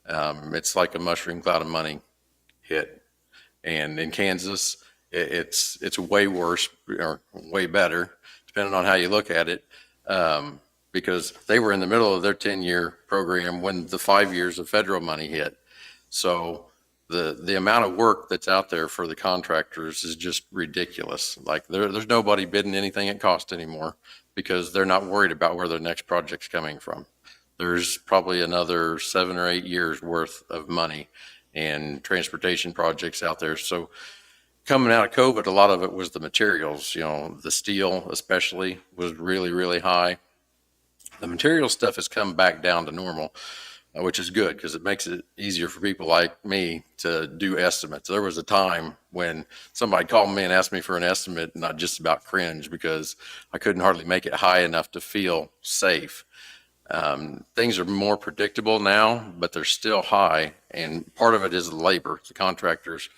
It's like a mushroom cloud of money hit. And in Kansas, it's way worse or way better, depending on how you look at it, because they were in the middle of their 10-year program when the 5 years of federal money hit. So the amount of work that's out there for the contractors is just ridiculous. Like there's nobody bidding anything at cost anymore, because they're not worried about where their next project's coming from. There's probably another 7 or 8 years worth of money and transportation projects out there. So coming out of COVID, a lot of it was the materials, the steel especially was really, really high. The material stuff has come back down to normal, which is good, because it makes it easier for people like me to do estimates. There was a time when somebody called me and asked me for an estimate, and I just about cringed because I couldn't hardly make it high enough to feel safe. Things are more predictable now, but they're still high, and part of it is the labor. The contractors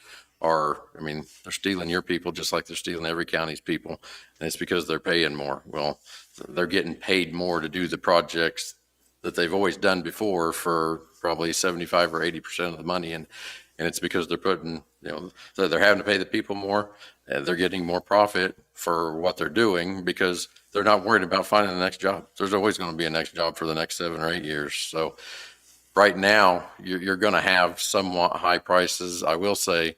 are, they're stealing your people just like they're stealing every county's people, and it's because they're paying more. Well, they're getting paid more to do the projects that they've always done before for probably 75 or 80% of the money. And And it's because they're putting, so they're having to pay the people more, and they're getting more profit for what they're doing because they're not worried about finding the next job. There's always going to be a next job for the next 7 or 8 years. So right now, you're going to have somewhat high prices. I will say,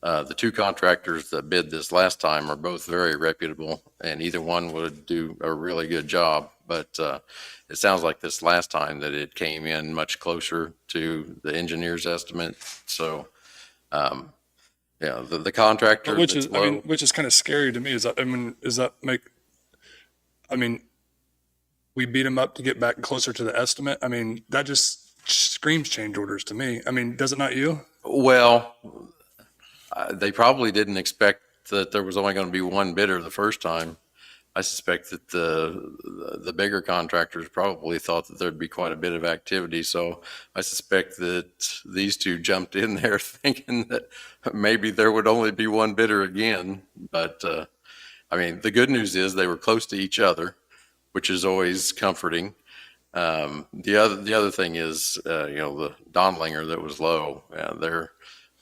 the 2 contractors that bid this last time are both very reputable, and either one would do a really good job. But it sounds like this last time that it came in much closer to the engineer's estimate. So, the contractor Which that's is, low, which is kind of scary to me. We beat them up to get back closer to the estimate? I mean, that just screams change orders to me. I mean, does it not you? well, they probably didn't expect that there was only going to be one bidder the first time. I suspect that the bigger contractors probably thought that there'd be quite a bit of activity. So I suspect that these 2 jumped in there thinking that maybe there would only be one bidder again. But I mean, the good news is they were close to each other, which is always comforting. The other thing is, the Donlinger that was low,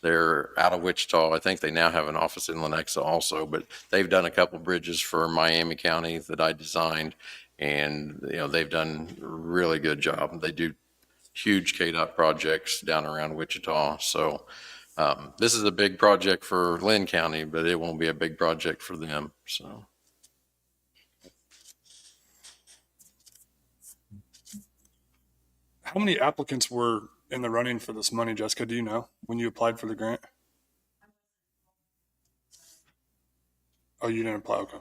they're out of Wichita. I think they now have an office in Lenexa also, but they've done a couple bridges for Miami County that I designed, and they've done a really good job. They do huge KDOT projects down around Wichita. So this is a big project for Linn County, but it won't be a big project for them. So. How many applicants were in the running for this money, Jessica? Do you know when you applied for the grant? Oh, you didn't apply. Okay.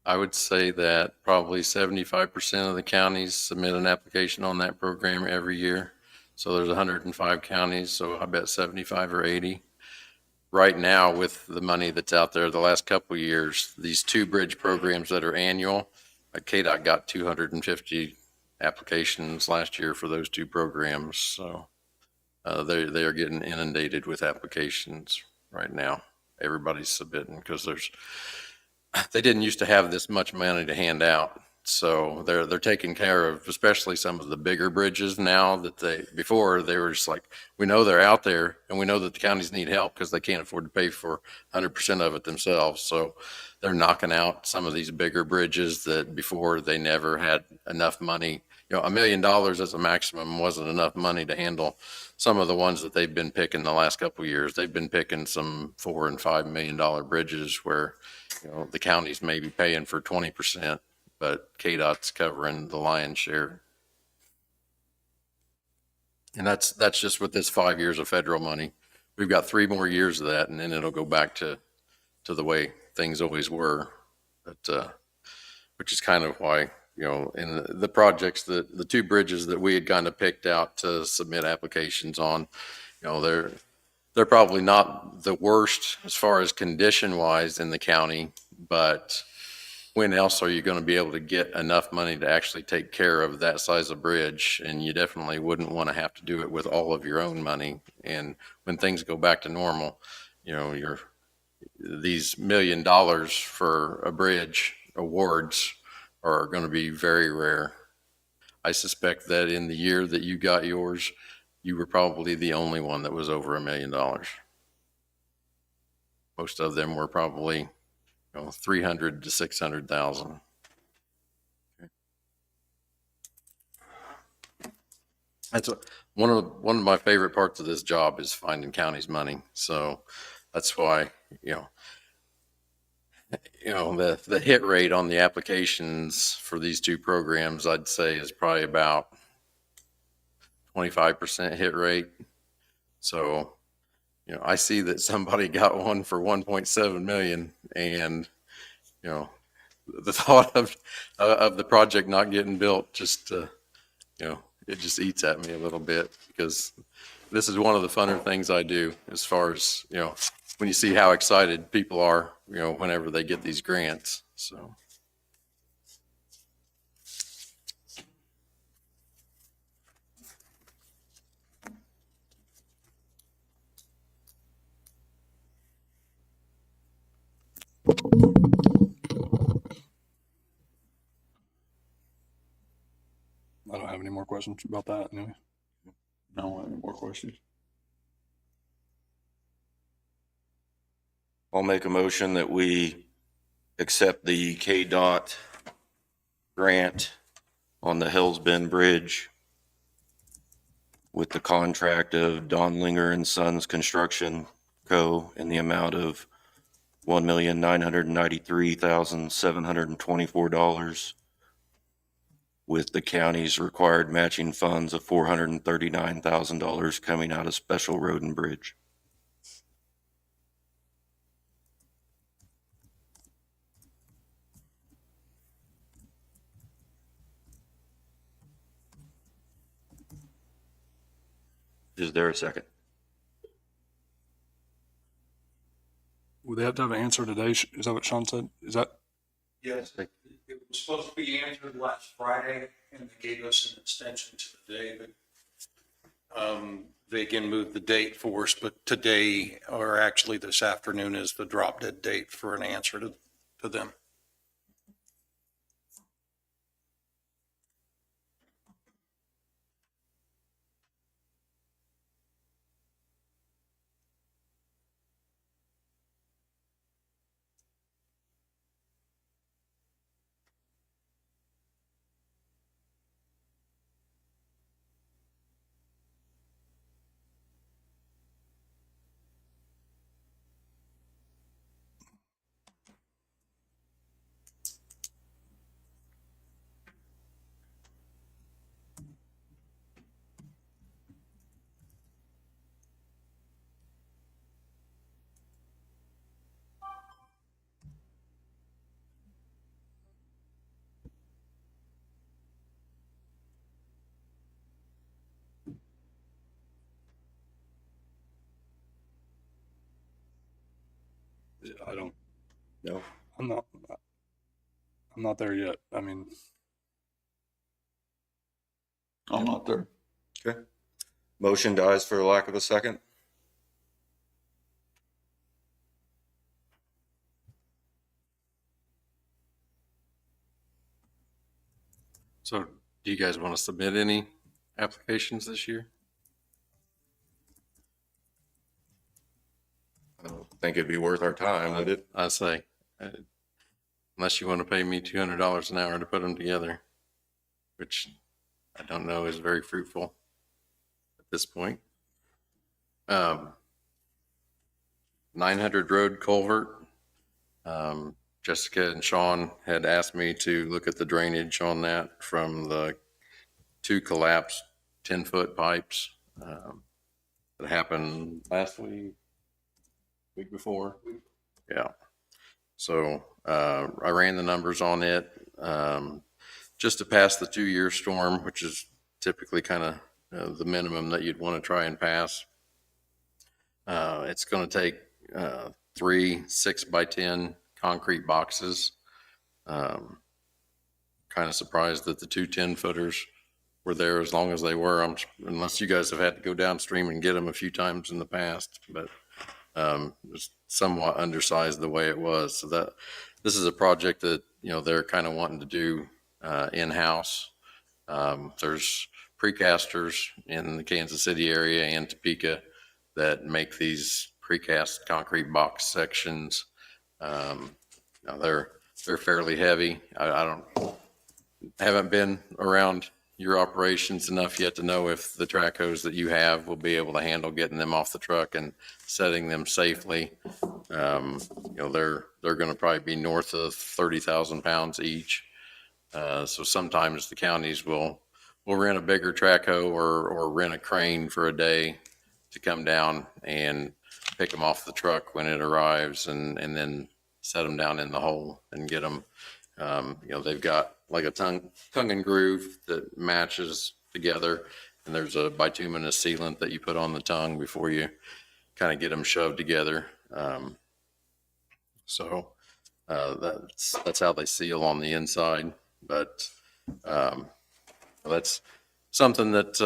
I would say that probably 75% of the counties submit an application on that program every year. So there's 105 counties, so I bet 75 or 80. Right now, with the money that's out there the last couple of years, these 2 bridge programs that are annual, KDOT got 250 applications last year for those 2 programs. So they are getting inundated with applications right now. Everybody's submitting because they didn't used to have this much money to hand out. So they're taking care of, especially some of the bigger bridges now that before they were just like, we know they're out there and we know that the counties need help because they can't afford to pay for 100% of it themselves. So they're knocking out some of these bigger bridges that before they never had enough money. $1 million as a maximum wasn't enough money to handle some of the ones that they've been picking the last couple of years. They've been picking some $4 and $5 million bridges where, the counties may be paying for 20%, but KDOT's covering the lion's share. And that's just with this 5 years of federal money. We've got 3 more years of that, and then it'll go back to the way things always were. But which is kind of why, in the projects, the 2 bridges that we had kind of picked out to submit applications on, they're probably not the worst as far as condition wise in the county, but when else are you going to be able to get enough money to actually take care of that size of bridge? And you definitely wouldn't want to have to do it with all of your own money. And when things go back to normal, these $1 million for a bridge awards are going to be very rare. I suspect that in the year that you got yours, you were probably the only one that was over $1 million. Most of them were probably 300 to 600,000. That's one of my favorite parts of this job is finding counties money. So that's why the hit rate on the applications for these 2 programs, I'd say, is probably about 25% hit rate. So I see that somebody got one for 1.7 million, and the thought of the project not getting built just it just eats at me a little bit, because this is one of the funner things I do, as far as when you see how excited people are whenever they get these grants. So I don't have any more questions about that anyway. No, any more questions? I'll make a motion that we accept the KDOT grant on the Hills Bend Bridge with the contract of Don Linger and Sons Construction Co. in the amount of $1,993,724 with the county's required matching funds of $439,000 coming out of Special Road and Bridge. Is there a second? Would they have to have an answer today? Is that what Sean said? Is that, Yes, it was supposed to be answered last Friday, and they gave us an extension to the day, but they again moved the date for us, but today, or actually this afternoon, is the drop dead date for an answer to them. I don't, No. I'm not there yet. I mean, I'm not there. Okay. Motion dies for lack of a second. So do you guys want to submit any applications this year? I don't think it'd be worth our time, would it? I say, unless you want to pay me $200 an hour to put them together, which I don't know is very fruitful at this point. 900 Road Culvert. Jessica and Sean had asked me to look at the drainage on that from the two collapsed 10-foot pipes that happened last week before. Yeah. So I ran the numbers on it just to pass the 2-year storm, which is typically kind of the minimum that you'd want to try and pass. It's going to take 3 6x10 concrete boxes. Kind of surprised that the 2 10-footers were there as long as they were, unless you guys have had to go downstream and get them a few times in the past, but it was somewhat undersized the way it was. So that this is a project that, you know, they're kind of wanting to do in-house. There's precasters in the Kansas City area and Topeka that make these precast concrete box sections. Now they're fairly heavy. I haven't been around your operations enough yet to know if the track hose that you have will be able to handle getting them off the truck and setting them safely. You know, they're going to probably be north of 30,000 pounds each. So sometimes the counties will rent a bigger track hoe or rent a crane for a day to come down and pick them off the truck when it arrives and then set them down in the hole and get them. You know, they've got like a tongue and groove that matches together, and there's a bituminous sealant that you put on the tongue before you kind of get them shoved together. So that's how they seal on the inside. But that's something that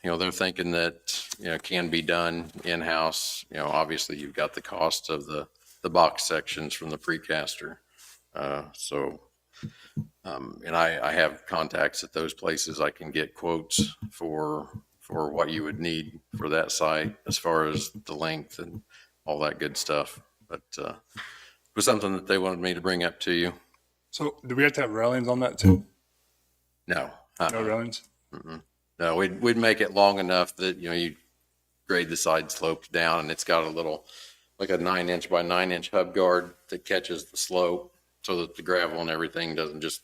you know, they're thinking that, you know, can be done in-house. You know, obviously you've got the cost of the box sections from the precaster. And I have contacts at those places. I can get quotes for for what you would need for that site as far as the length and all that good stuff. But it was something that they wanted me to bring up to you. So do we have to have railings on that too? No. No railings? No, we'd make it long enough that, you grade the side slopes down, and it's got a little, like a 9-inch by 9-inch hub guard that catches the slope so that the gravel and everything doesn't just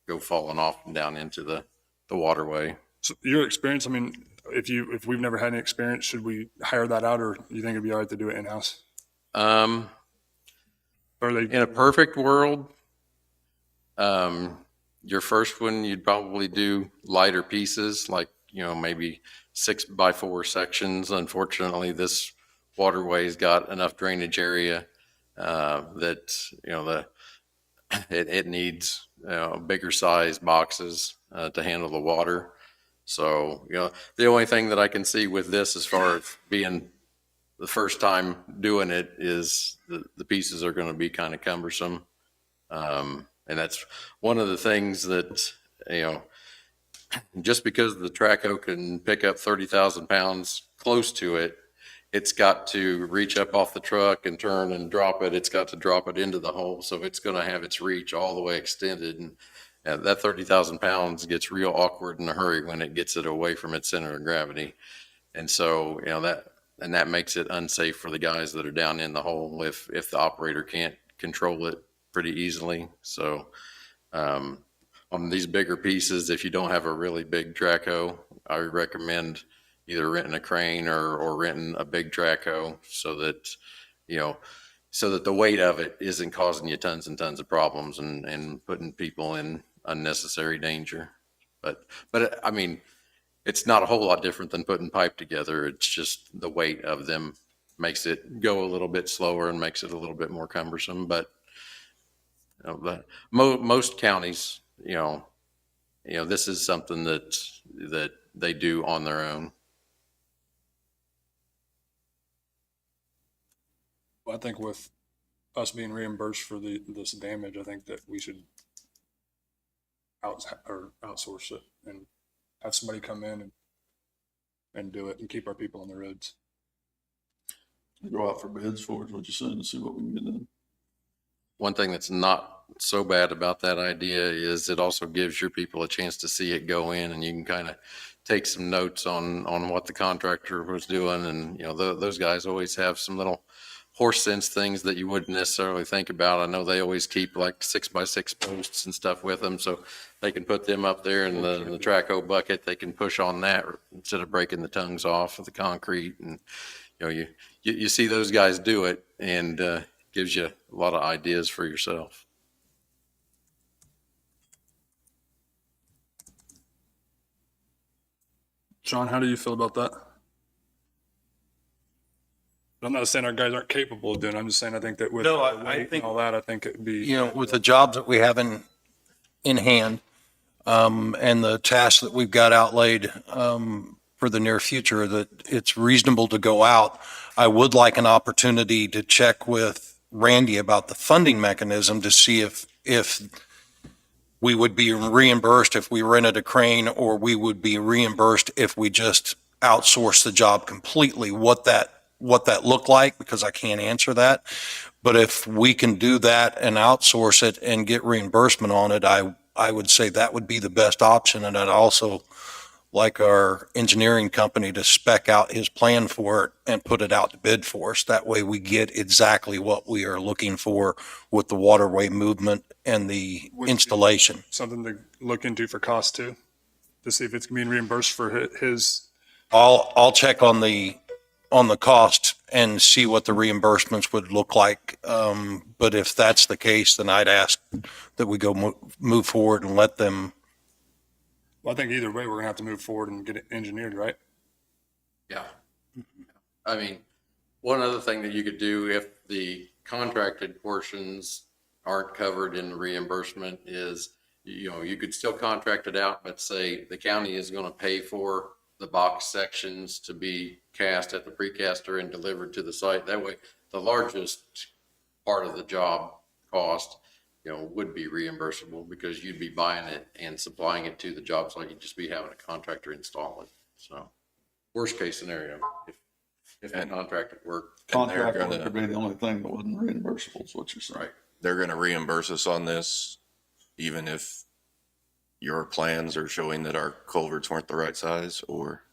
go falling off and down into the waterway. So your experience, I mean, if we've never had any experience, should we hire that out, or you think it'd be all right to do it in-house? In Or they, a perfect world, your first one, you'd probably do lighter pieces, like, maybe 6x4 sections. Unfortunately, this waterway's got enough drainage area that, it needs bigger size boxes to handle the water. So, the only thing that I can see with this as far as being the first time doing it is the pieces are going to be kind of cumbersome. And that's one of the things that, just because the track hoe can pick up 30,000 pounds close to it, it's got to reach up off the truck and turn and drop it. It's got to drop it into the hole. So it's going to have its reach all the way extended. And that 30,000 pounds gets real awkward in a hurry when it gets it away from its center of gravity. And so, that makes it unsafe for the guys that are down in the hole if the operator can't control it pretty easily. So, on these bigger pieces, if you don't have a really big track hoe, I would recommend either renting a crane or renting a big track hoe so that the weight of it isn't causing you tons and tons of problems and putting people in unnecessary danger. But I mean, it's not a whole lot different than putting pipe together. It's just the weight of them makes it go a little bit slower and makes it a little bit more cumbersome. But most counties, this is something that they do on their own. I think with us being reimbursed for this damage, I think that we should outsource it and have somebody come in and do it and keep our people on the roads. Go out for bids for it, what you're saying, to see what we can get done. One thing that's not so bad about that idea is it also gives your people a chance to see it go in, and you can kind of take some notes on what the contractor was doing. And, those guys always have some little horse sense things that you wouldn't necessarily think about. I know they always keep like 6x6 posts and stuff with them, so they can put them up there in the track hoe bucket. They can push on that instead of breaking the tongues off of the concrete. And, you see those guys do it, and gives you a lot of ideas for yourself. Sean, how do you feel about that? I'm not saying our guys aren't capable of doing it. I'm just saying I think that with No, the I weight think- and all that, I think it'd be. With the jobs that we have in hand, and the tasks that we've got outlaid, for the near future, that it's reasonable to go out. I would like an opportunity to check with Randy about the funding mechanism to see if we would be reimbursed if we rented a crane, or we would be reimbursed if we just outsourced the job completely, what that looked like, because I can't answer that. But if we can do that and outsource it and get reimbursement on it, I would say that would be the best option. And I'd also like our engineering company to spec out his plan for it and put it out to bid for us. That way we get exactly what we are looking for with the waterway movement and the installation. Something to look into for cost too, to see if it's being reimbursed for his. I'll check on the cost and see what the reimbursements would look like. But if that's the case, then I'd ask that we go move forward and let them. Well, I think either way, we're gonna have to move forward and get it engineered, right? Yeah. I mean, one other thing that you could do if the contracted portions aren't covered in the reimbursement is, you could still contract it out, but say the county is going to pay for the box sections to be cast at the precaster and delivered to the site. That way, the largest part of the job cost, would be reimbursable because you'd be buying it and supplying it to the job site. You'd just be having a contractor install it. So worst case scenario, if the contracted work. Contract gonna- would be the only thing that wasn't reimbursable, is what you're saying. Right. They're going to reimburse us on this, even if your plans are showing that our culverts weren't the right size, or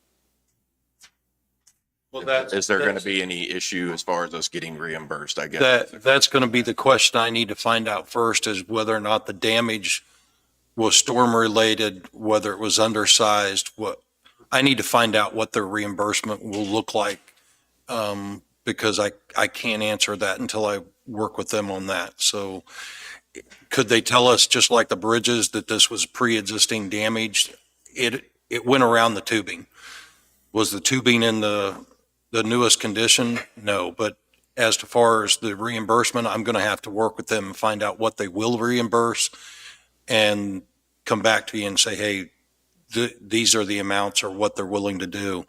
Well, that's. is there going to be any issue as far as us getting reimbursed, I guess? That's going to be the question I need to find out first, is whether or not the damage was storm related, whether it was undersized, I need to find out what their reimbursement will look like. Because I can't answer that until I work with them on that. So could they tell us, just like the bridges, that this was pre-existing damage? It went around the tubing. Was the tubing in the newest condition? No, but as far as the reimbursement, I'm going to have to work with them and find out what they will reimburse and come back to you and say, hey, these are the amounts or what they're willing to do.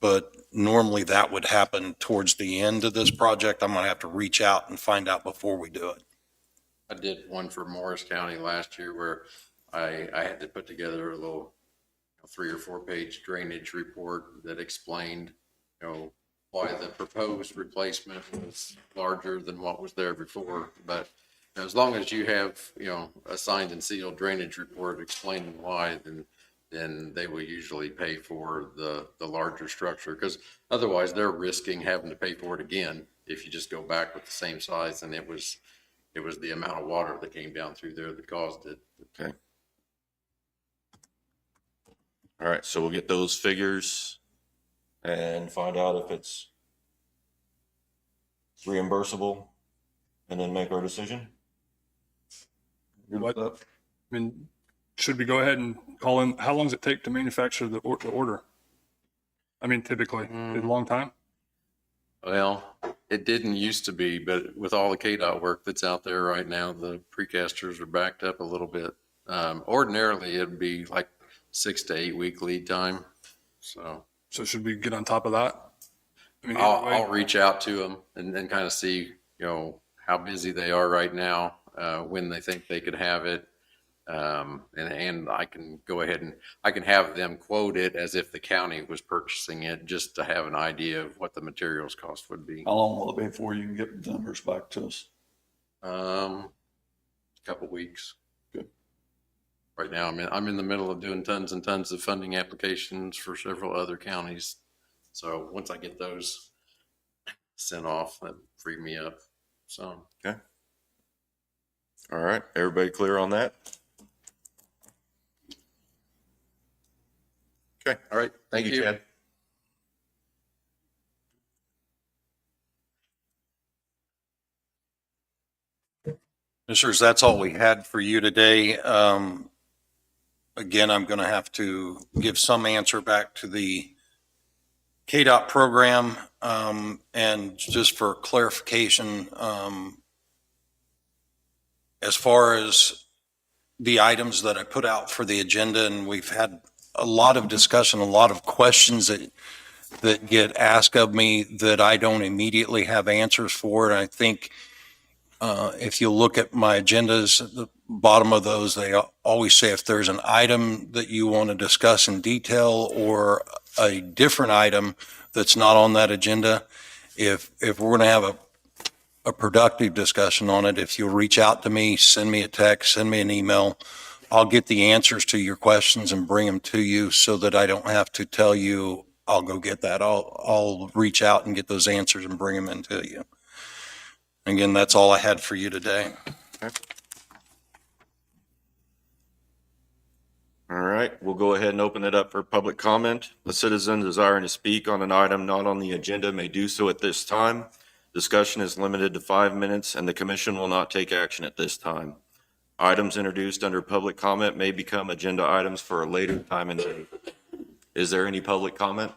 But normally that would happen towards the end of this project. I'm going to have to reach out and find out before we do it. I did one for Morris County last year where I had to put together a little 3 or 4 page drainage report that explained, why the proposed replacement was larger than what was there before. But as long as you have, a signed and sealed drainage report explaining why, then they will usually pay for the larger structure, because otherwise they're risking having to pay for it again if you just go back with the same size, and it was the amount of water that came down through there that caused it. Okay. All right, so we'll get those figures and find out if it's reimbursable and then make our decision. What? I mean, should we go ahead and call in? How long does it take to manufacture the order? I mean, typically, a long time. Well, it didn't used to be, but with all the KDOT work that's out there right now, the precasters are backed up a little bit. Ordinarily, it'd be like 6 to 8 week lead time. So should we get on top of that? I mean, I'll reach out to them and kind of see, how busy they are right now, when they think they could have it. And I can go ahead and I can have them quote it as if the county was purchasing it, just to have an idea of what the materials cost would be. How long will it be before you can get the numbers back to us? A couple weeks. Good. Right now, I'm in the middle of doing tons and tons of funding applications for several other counties. So once I get those sent off, that free me up. So. Okay. All right, everybody clear on that? Okay. All right. Thank you. Chad. Commissioners, that's all we had for you today. Again, I'm going to have to give some answer back to the KDOT program. And just for clarification, as far as the items that I put out for the agenda, and we've had a lot of discussion, a lot of questions that get asked of me that I don't immediately have answers for. And I think if you look at my agendas, at the bottom of those, they always say if there's an item that you want to discuss in detail or a different item that's not on that agenda, if we're going to have a productive discussion on it, if you'll reach out to me, send me a text, send me an email, I'll get the answers to your questions and bring them to you so that I don't have to tell you, I'll go get that. I'll reach out and get those answers and bring them into you. Again, that's all I had for you today. Okay. All right, we'll go ahead and open it up for public comment. The citizen desiring to speak on an item not on the agenda may do so at this time. Discussion is limited to 5 minutes, and the commission will not take action at this time. Items introduced under public comment may become agenda items for a later time and date. Is there any public comment?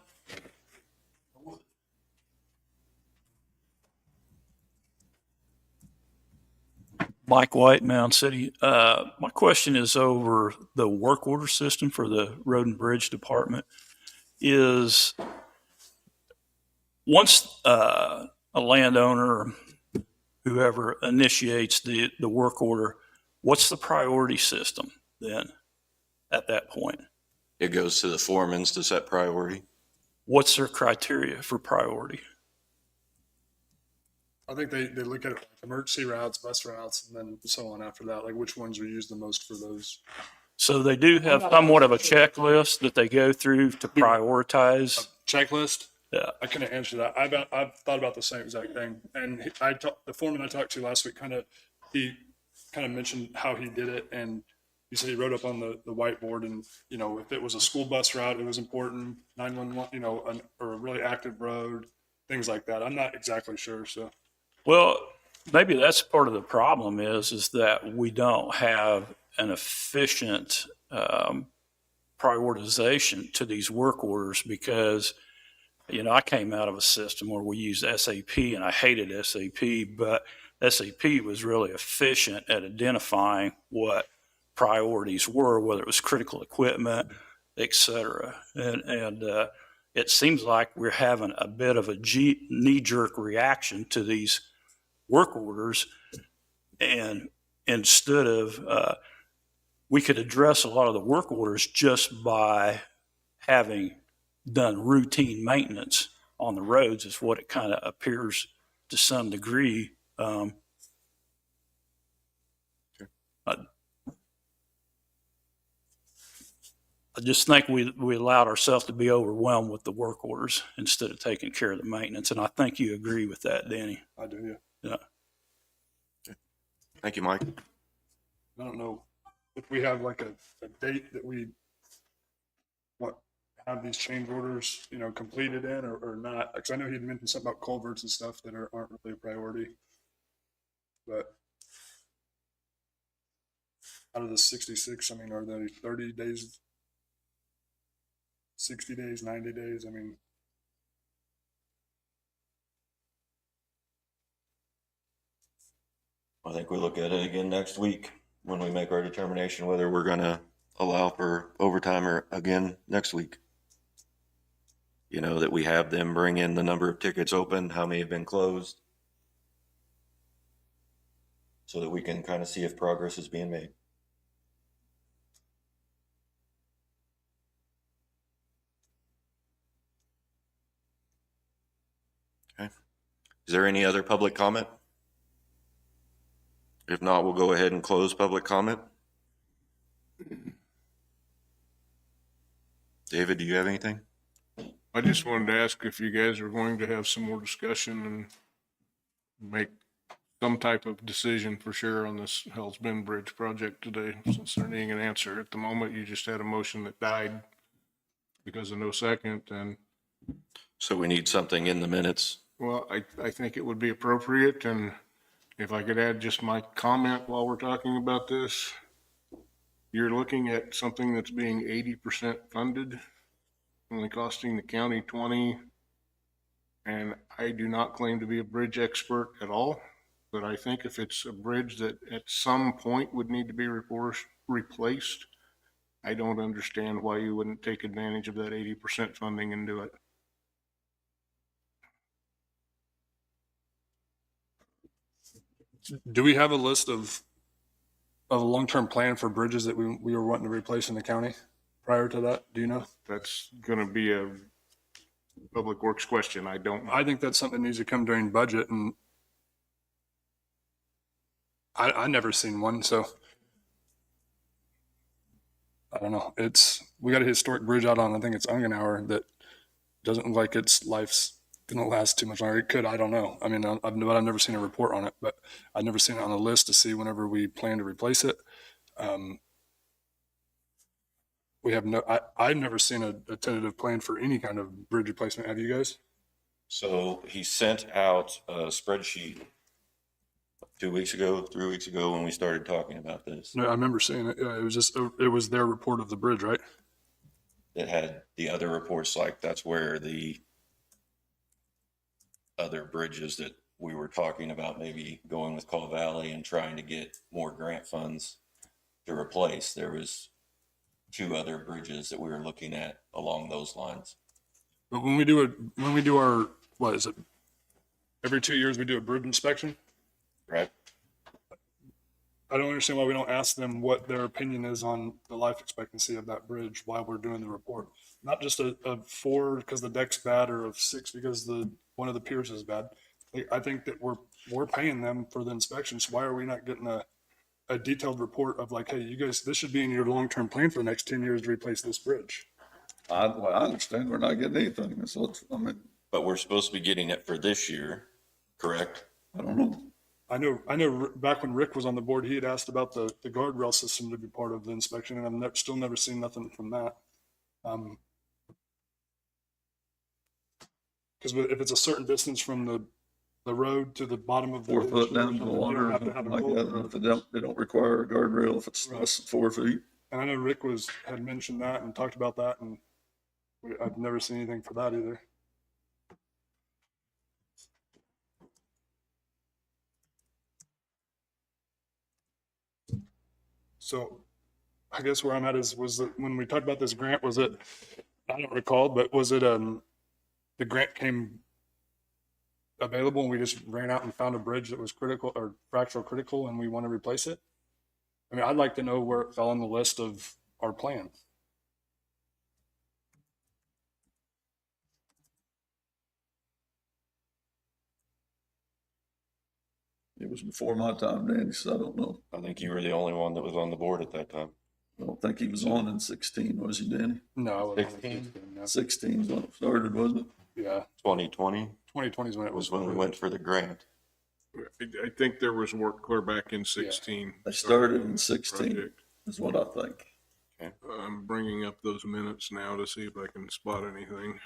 Mike White, Mound City. My question is over the work order system for the Road and Bridge Department. Is once a landowner or whoever initiates the work order, what's the priority system then at that point? It goes to the foremans to set priority. what's their criteria for priority? I think they look at it like emergency routes, bus routes, and then so on after that, like which ones are used the most for those. So they do have somewhat of a checklist that they go through to prioritize. Checklist? Yeah. I couldn't answer that. I've thought about the same exact thing. And the foreman I talked to last week he kind of mentioned how he did it, and he said he wrote up on the whiteboard, and if it was a school bus route, it was important, 911, or a really active road, things like that. I'm not exactly sure. So Well, maybe that's part of the problem is that we don't have an efficient prioritization to these work orders because, I came out of a system where we used SAP and I hated SAP, but SAP was really efficient at identifying what priorities were, whether it was critical equipment, et cetera. And it seems like we're having a bit of a knee-jerk reaction to these work orders, and instead of we could address a lot of the work orders just by having done routine maintenance on the roads is what it kind of appears to some degree. I just think we allowed ourselves to be overwhelmed with the work orders instead of taking care of the maintenance, and I think you agree with that, Danny. I do, yeah. Yeah. Thank you, Mike. I don't know if we have like a date that we have these change orders, completed in or not. Because I know he'd mentioned something about culverts and stuff that aren't really a priority. But out of the 66, are they 30 days, 60 days, 90 days? I think we look at it again next week when we make our determination whether we're going to allow for overtime or again next week. That we have them bring in the number of tickets open, how many have been closed, so that we can kind of see if progress is being made. Okay. Is there any other public comment? If not, we'll go ahead and close public comment. David, do you have anything? I just wanted to ask if you guys are going to have some more discussion and make some type of decision for sure on this Hell's Bend Bridge project today, since there ain't an answer. At the moment, you just had a motion that died because of no second, and So we need something in the minutes. well, I think it would be appropriate, and if I could add just my comment while we're talking about this, you're looking at something that's being 80% funded, only costing the county 20. And I do not claim to be a bridge expert at all, but I think if it's a bridge that at some point would need to be replaced, I don't understand why you wouldn't take advantage of that 80% funding and do it. Do we have a list of a long-term plan for bridges that we were wanting to replace in the county prior to that? Do you know? That's going to be a public works question. I don't know. I think that's something that needs to come during budget, and I never seen one, so I don't know. We got a historic bridge out on, I think it's Ungenauer, that doesn't look like its life's gonna last too much longer. It could, I don't know. I've never seen a report on it, but I've never seen it on a list to see whenever we plan to replace it. We have I've never seen a tentative plan for any kind of bridge replacement. Have you guys? So he sent out a spreadsheet 2 weeks ago, 3 weeks ago when we started talking about this. No, I remember seeing it. Yeah, it was their report of the bridge, right? It had the other reports, like that's where the other bridges that we were talking about, maybe going with Call Valley and trying to get more grant funds to replace. There was 2 other bridges that we were looking at along those lines. But when we do our, what is it? Every 2 years we do a bridge inspection. Right. I don't understand why we don't ask them what their opinion is on the life expectancy of that bridge while we're doing the report. not just a 4 because the deck's bad or a 6 because one of the piers is bad. Like, I think that we're paying them for the inspections. Why are we not getting a detailed report of like, hey, you guys, this should be in your long-term plan for the next 10 years to replace this bridge? I understand we're not getting anything. That's what, I mean, But we're supposed to be getting it for this year, correct? I don't know. I know back when Rick was on the board, he had asked about the guardrail system to be part of the inspection, and I've still never seen nothing from that. Because if it's a certain distance from the road to the bottom of the 4 ditch foot or down to the something, you water, don't or have to have something a like that. culvert. And if they don't require a guardrail if it's Right. less than 4 feet. And I know Rick had mentioned that and talked about that, and I've never seen anything for that either. So I guess where I'm at was that when we talked about this grant, was it, I don't recall, but was it, the grant came available and we just ran out and found a bridge that was critical or fractional critical and we want to replace it? I mean, I'd like to know where it fell on the list of our plan. It was before my time, Danny, so I don't know. I think you were the only one that was on the board at that time. I don't think he was on in 16, was he, Danny? No, I wasn't. 16? 16 is when it started, wasn't it? Yeah, 2020 2020 is when it was when we went for the grant. I think there was work clear back in 16. They started in 16, Project. is what I think. I'm bringing up those minutes now to see if I can spot anything.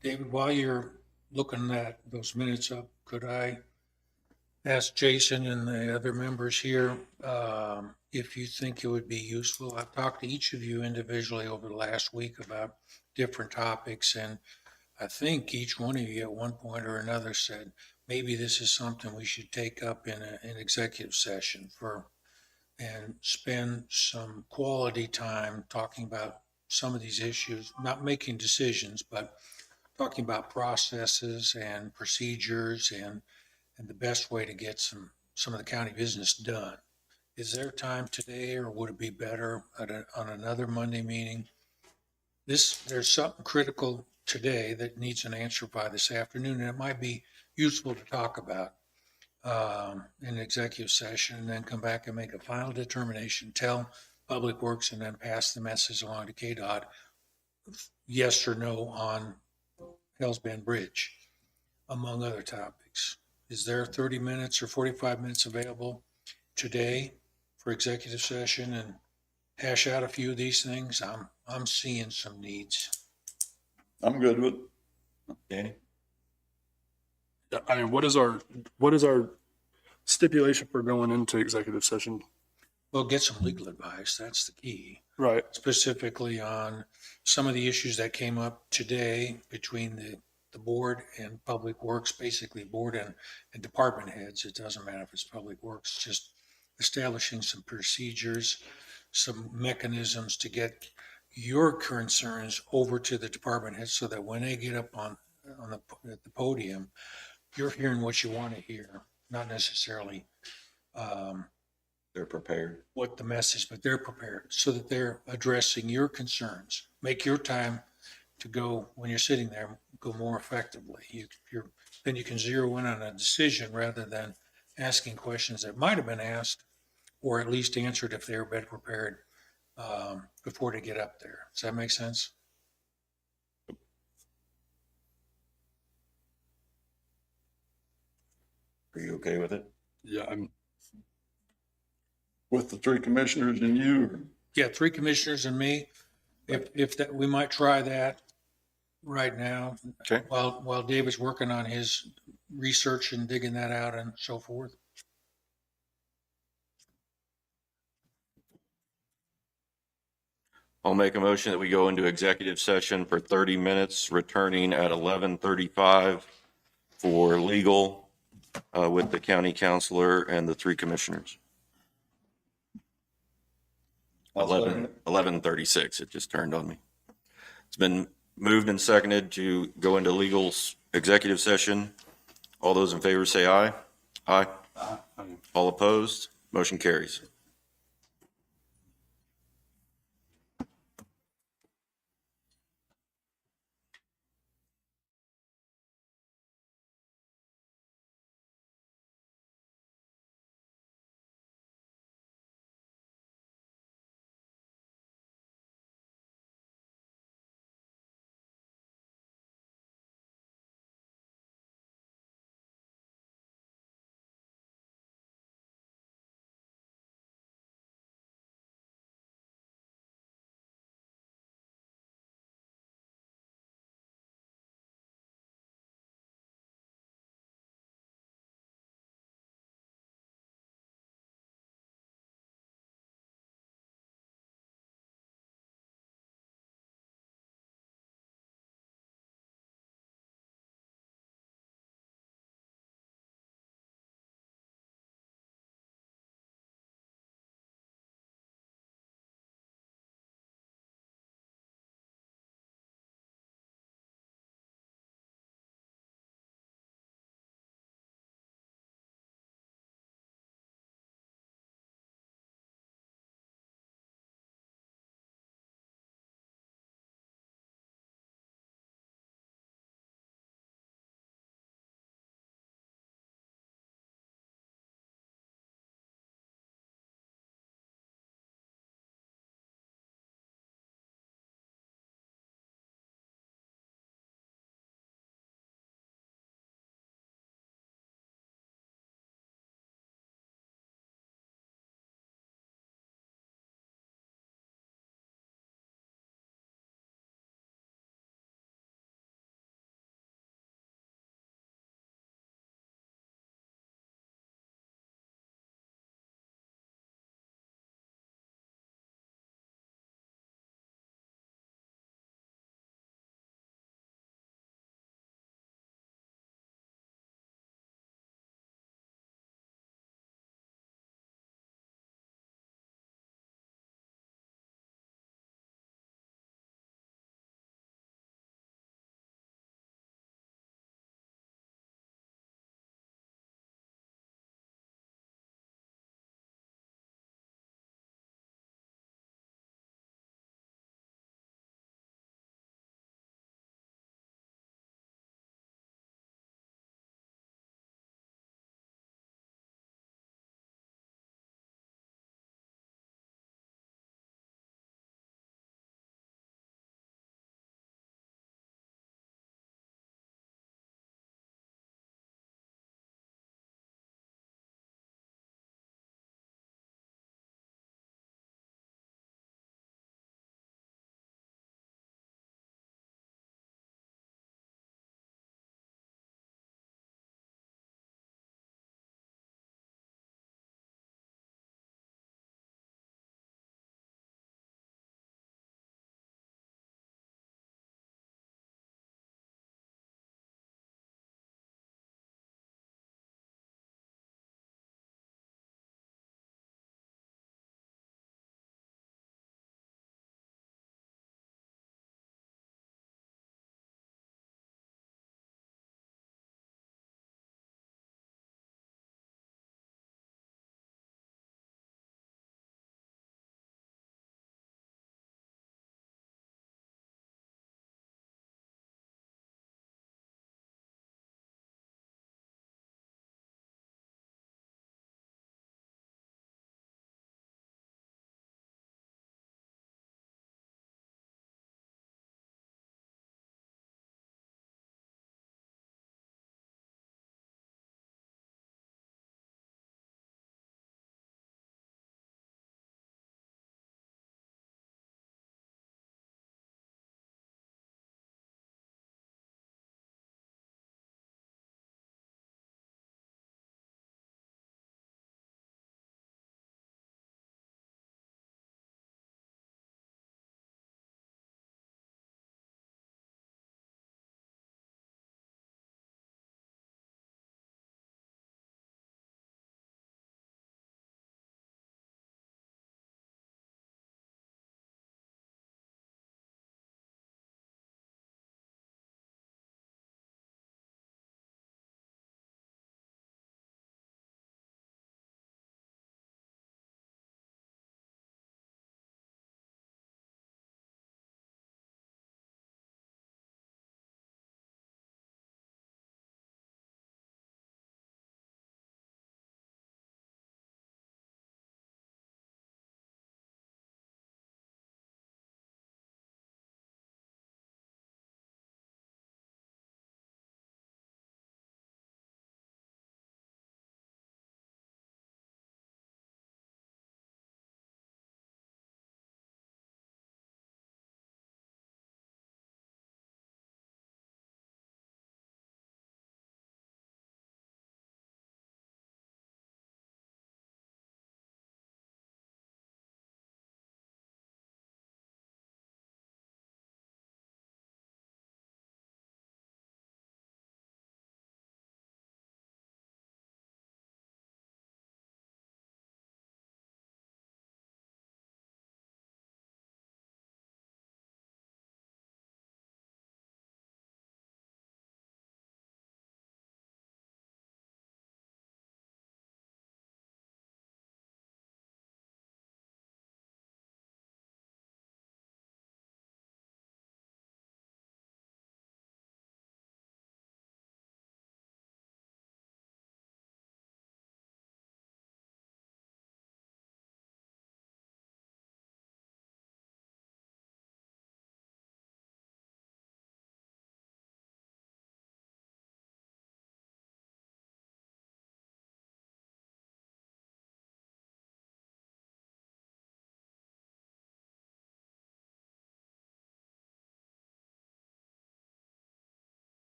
David, while you're looking at those minutes up, could I ask Jason and the other members here if you think it would be useful? I've talked to each of you individually over the last week about different topics, and I think each one of you at one point or another said, maybe this is something we should take up in an executive session and spend some quality time talking about some of these issues, not making decisions, but talking about processes and procedures and the best way to get some of the county business done. Is there time today, or would it be better on another Monday meeting? There's something critical today that needs an answer by this afternoon, and it might be useful to talk about in an executive session, and then come back and make a final determination, tell Public Works, and then pass the message along to KDOT, yes or no on Hell's Bend Bridge, among other topics. Is there 30 minutes or 45 minutes available today for executive session and hash out a few of these things? I'm seeing some needs. I'm good with it. Danny? I mean, what is our stipulation for going into executive session? Well, get some legal advice. That's the key. Right. Specifically on some of the issues that came up today between the board and Public Works, basically board and department heads. It doesn't matter if it's Public Works, just establishing some procedures, some mechanisms to get your concerns over to the department heads so that when they get up at the podium, you're hearing what you want to hear, not necessarily They're prepared. what the message, but they're prepared so that they're addressing your concerns. Make your time to go, when you're sitting there, go more effectively. Then you can zero in on a decision rather than asking questions that might have been asked or at least answered if they were better prepared before they get up there. Does that make sense? Are you okay with it? Yeah, I'm With the 3 commissioners and you, Yeah, 3 commissioners and me. If that, we might try that right now. Okay. While David's working on his research and digging that out and so forth. I'll make a motion that we go into executive session for 30 minutes, returning at 11:35 for legal with the county counselor and the three commissioners. I'll second it. 11:36, it just turned on me. It's been moved and seconded to go into legal executive session. All those in favor say aye. Aye. All opposed? Motion carries.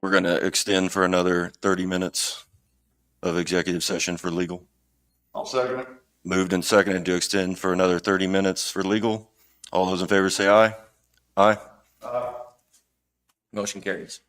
We're going to extend for another 30 minutes of executive session for legal. I'll second it. Moved and seconded to extend for another 30 minutes for legal. All those in favor say aye. Aye. Motion carries.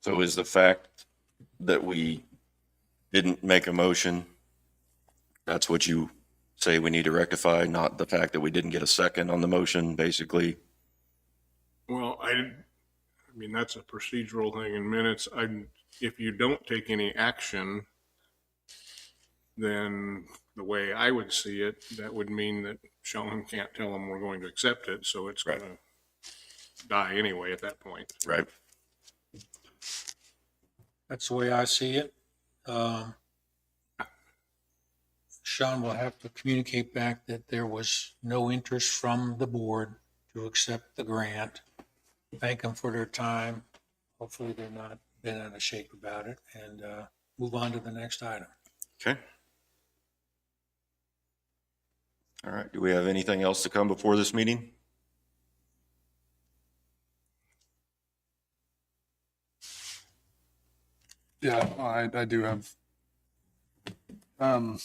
So is the fact that we didn't make a motion, that's what you say we need to rectify, not the fact that we didn't get a second on the motion, basically? Well, I mean, that's a procedural thing in minutes. If you don't take any action, then the way I would see it, that would mean that Sean can't tell them we're going to accept it, so it's going to die anyway at that point. Right. That's the way I see it. Sean will have to communicate back that there was no interest from the board to accept the grant. Thank them for their time. Hopefully they're not bent out of shape about it, and move on to the next item. Okay. All right. Do we have anything else to come before this meeting? Yeah, I do have. Well,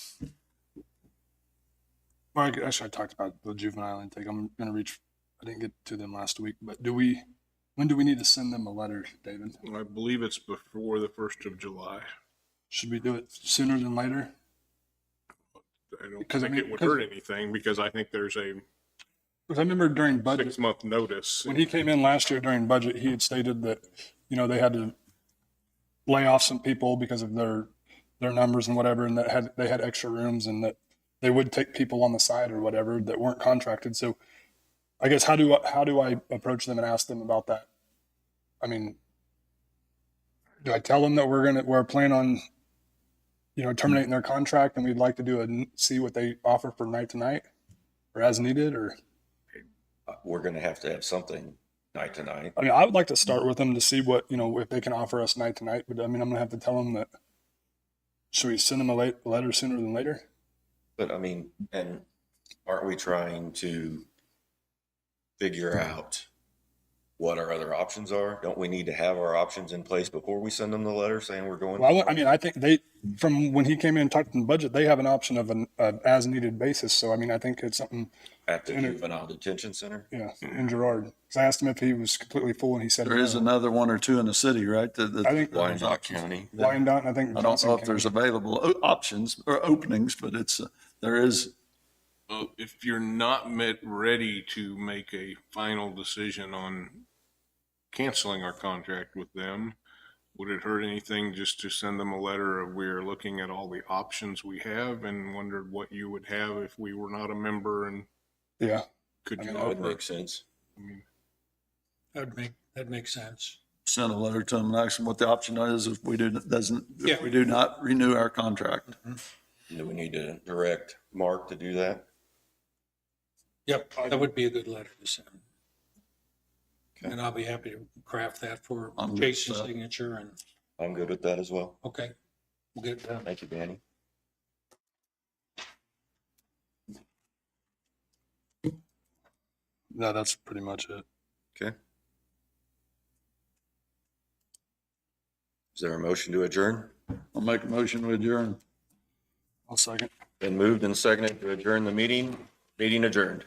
actually, I talked about the juvenile intake. I'm going to reach. I didn't get to them last week, but when do we need to send them a letter, David? I believe it's before the 1st of July. Should we do it sooner than later? I don't think it would hurt anything because I think there's a Because I remember during budget, 6-month notice. when he came in last year during budget, he had stated that, they had to lay off some people because of their numbers and whatever, and that they had extra rooms, and that they would take people on the side or whatever that weren't contracted. So I guess how do I approach them and ask them about that? I mean, do I tell them that we're planning on, terminating their contract and we'd like to see what they offer for night to night or as needed, or? We're going to have something night to night. I mean, I would like to start with them to see what, if they can offer us night to night, but I mean, I'm going to have to tell them that, should we send them a letter sooner than later? But I mean, and aren't we trying to figure out what our other options are? Don't we need to have our options in place before we send them the letter saying we're going? Well, I mean, I think from when he came in and talked in the budget, they have an option of an as needed basis. So, I mean, I think it's something. At the juvenile detention center? Yeah, in Girard. Because I asked him if he was completely full, and he said There is no. another one or two in the city, right? I think Wyandotte County. Wyandotte, and I think I don't Johnson know if County. there's available options or openings, but there is. Well, if you're not ready to make a final decision on canceling our contract with them, would it hurt anything just to send them a letter of we're looking at all the options we have and wondered what you would have if we were not a member and Yeah. could you That would offer? make sense. I mean, That makes sense. Send a letter to them and ask them what the option is if we do not renew our contract. Do we need to direct Mark to do that? Yep, that would be a good letter to send. Okay. And I'll be happy to craft that for I'm good with Jason's that. signature, and, I'm good with that as well. okay, we'll get it done. Thank you, Danny. No, that's pretty much it. Okay. Is there a motion to adjourn? I'll make a motion to adjourn. I'll second. Been moved and seconded to adjourn the meeting. Meeting adjourned.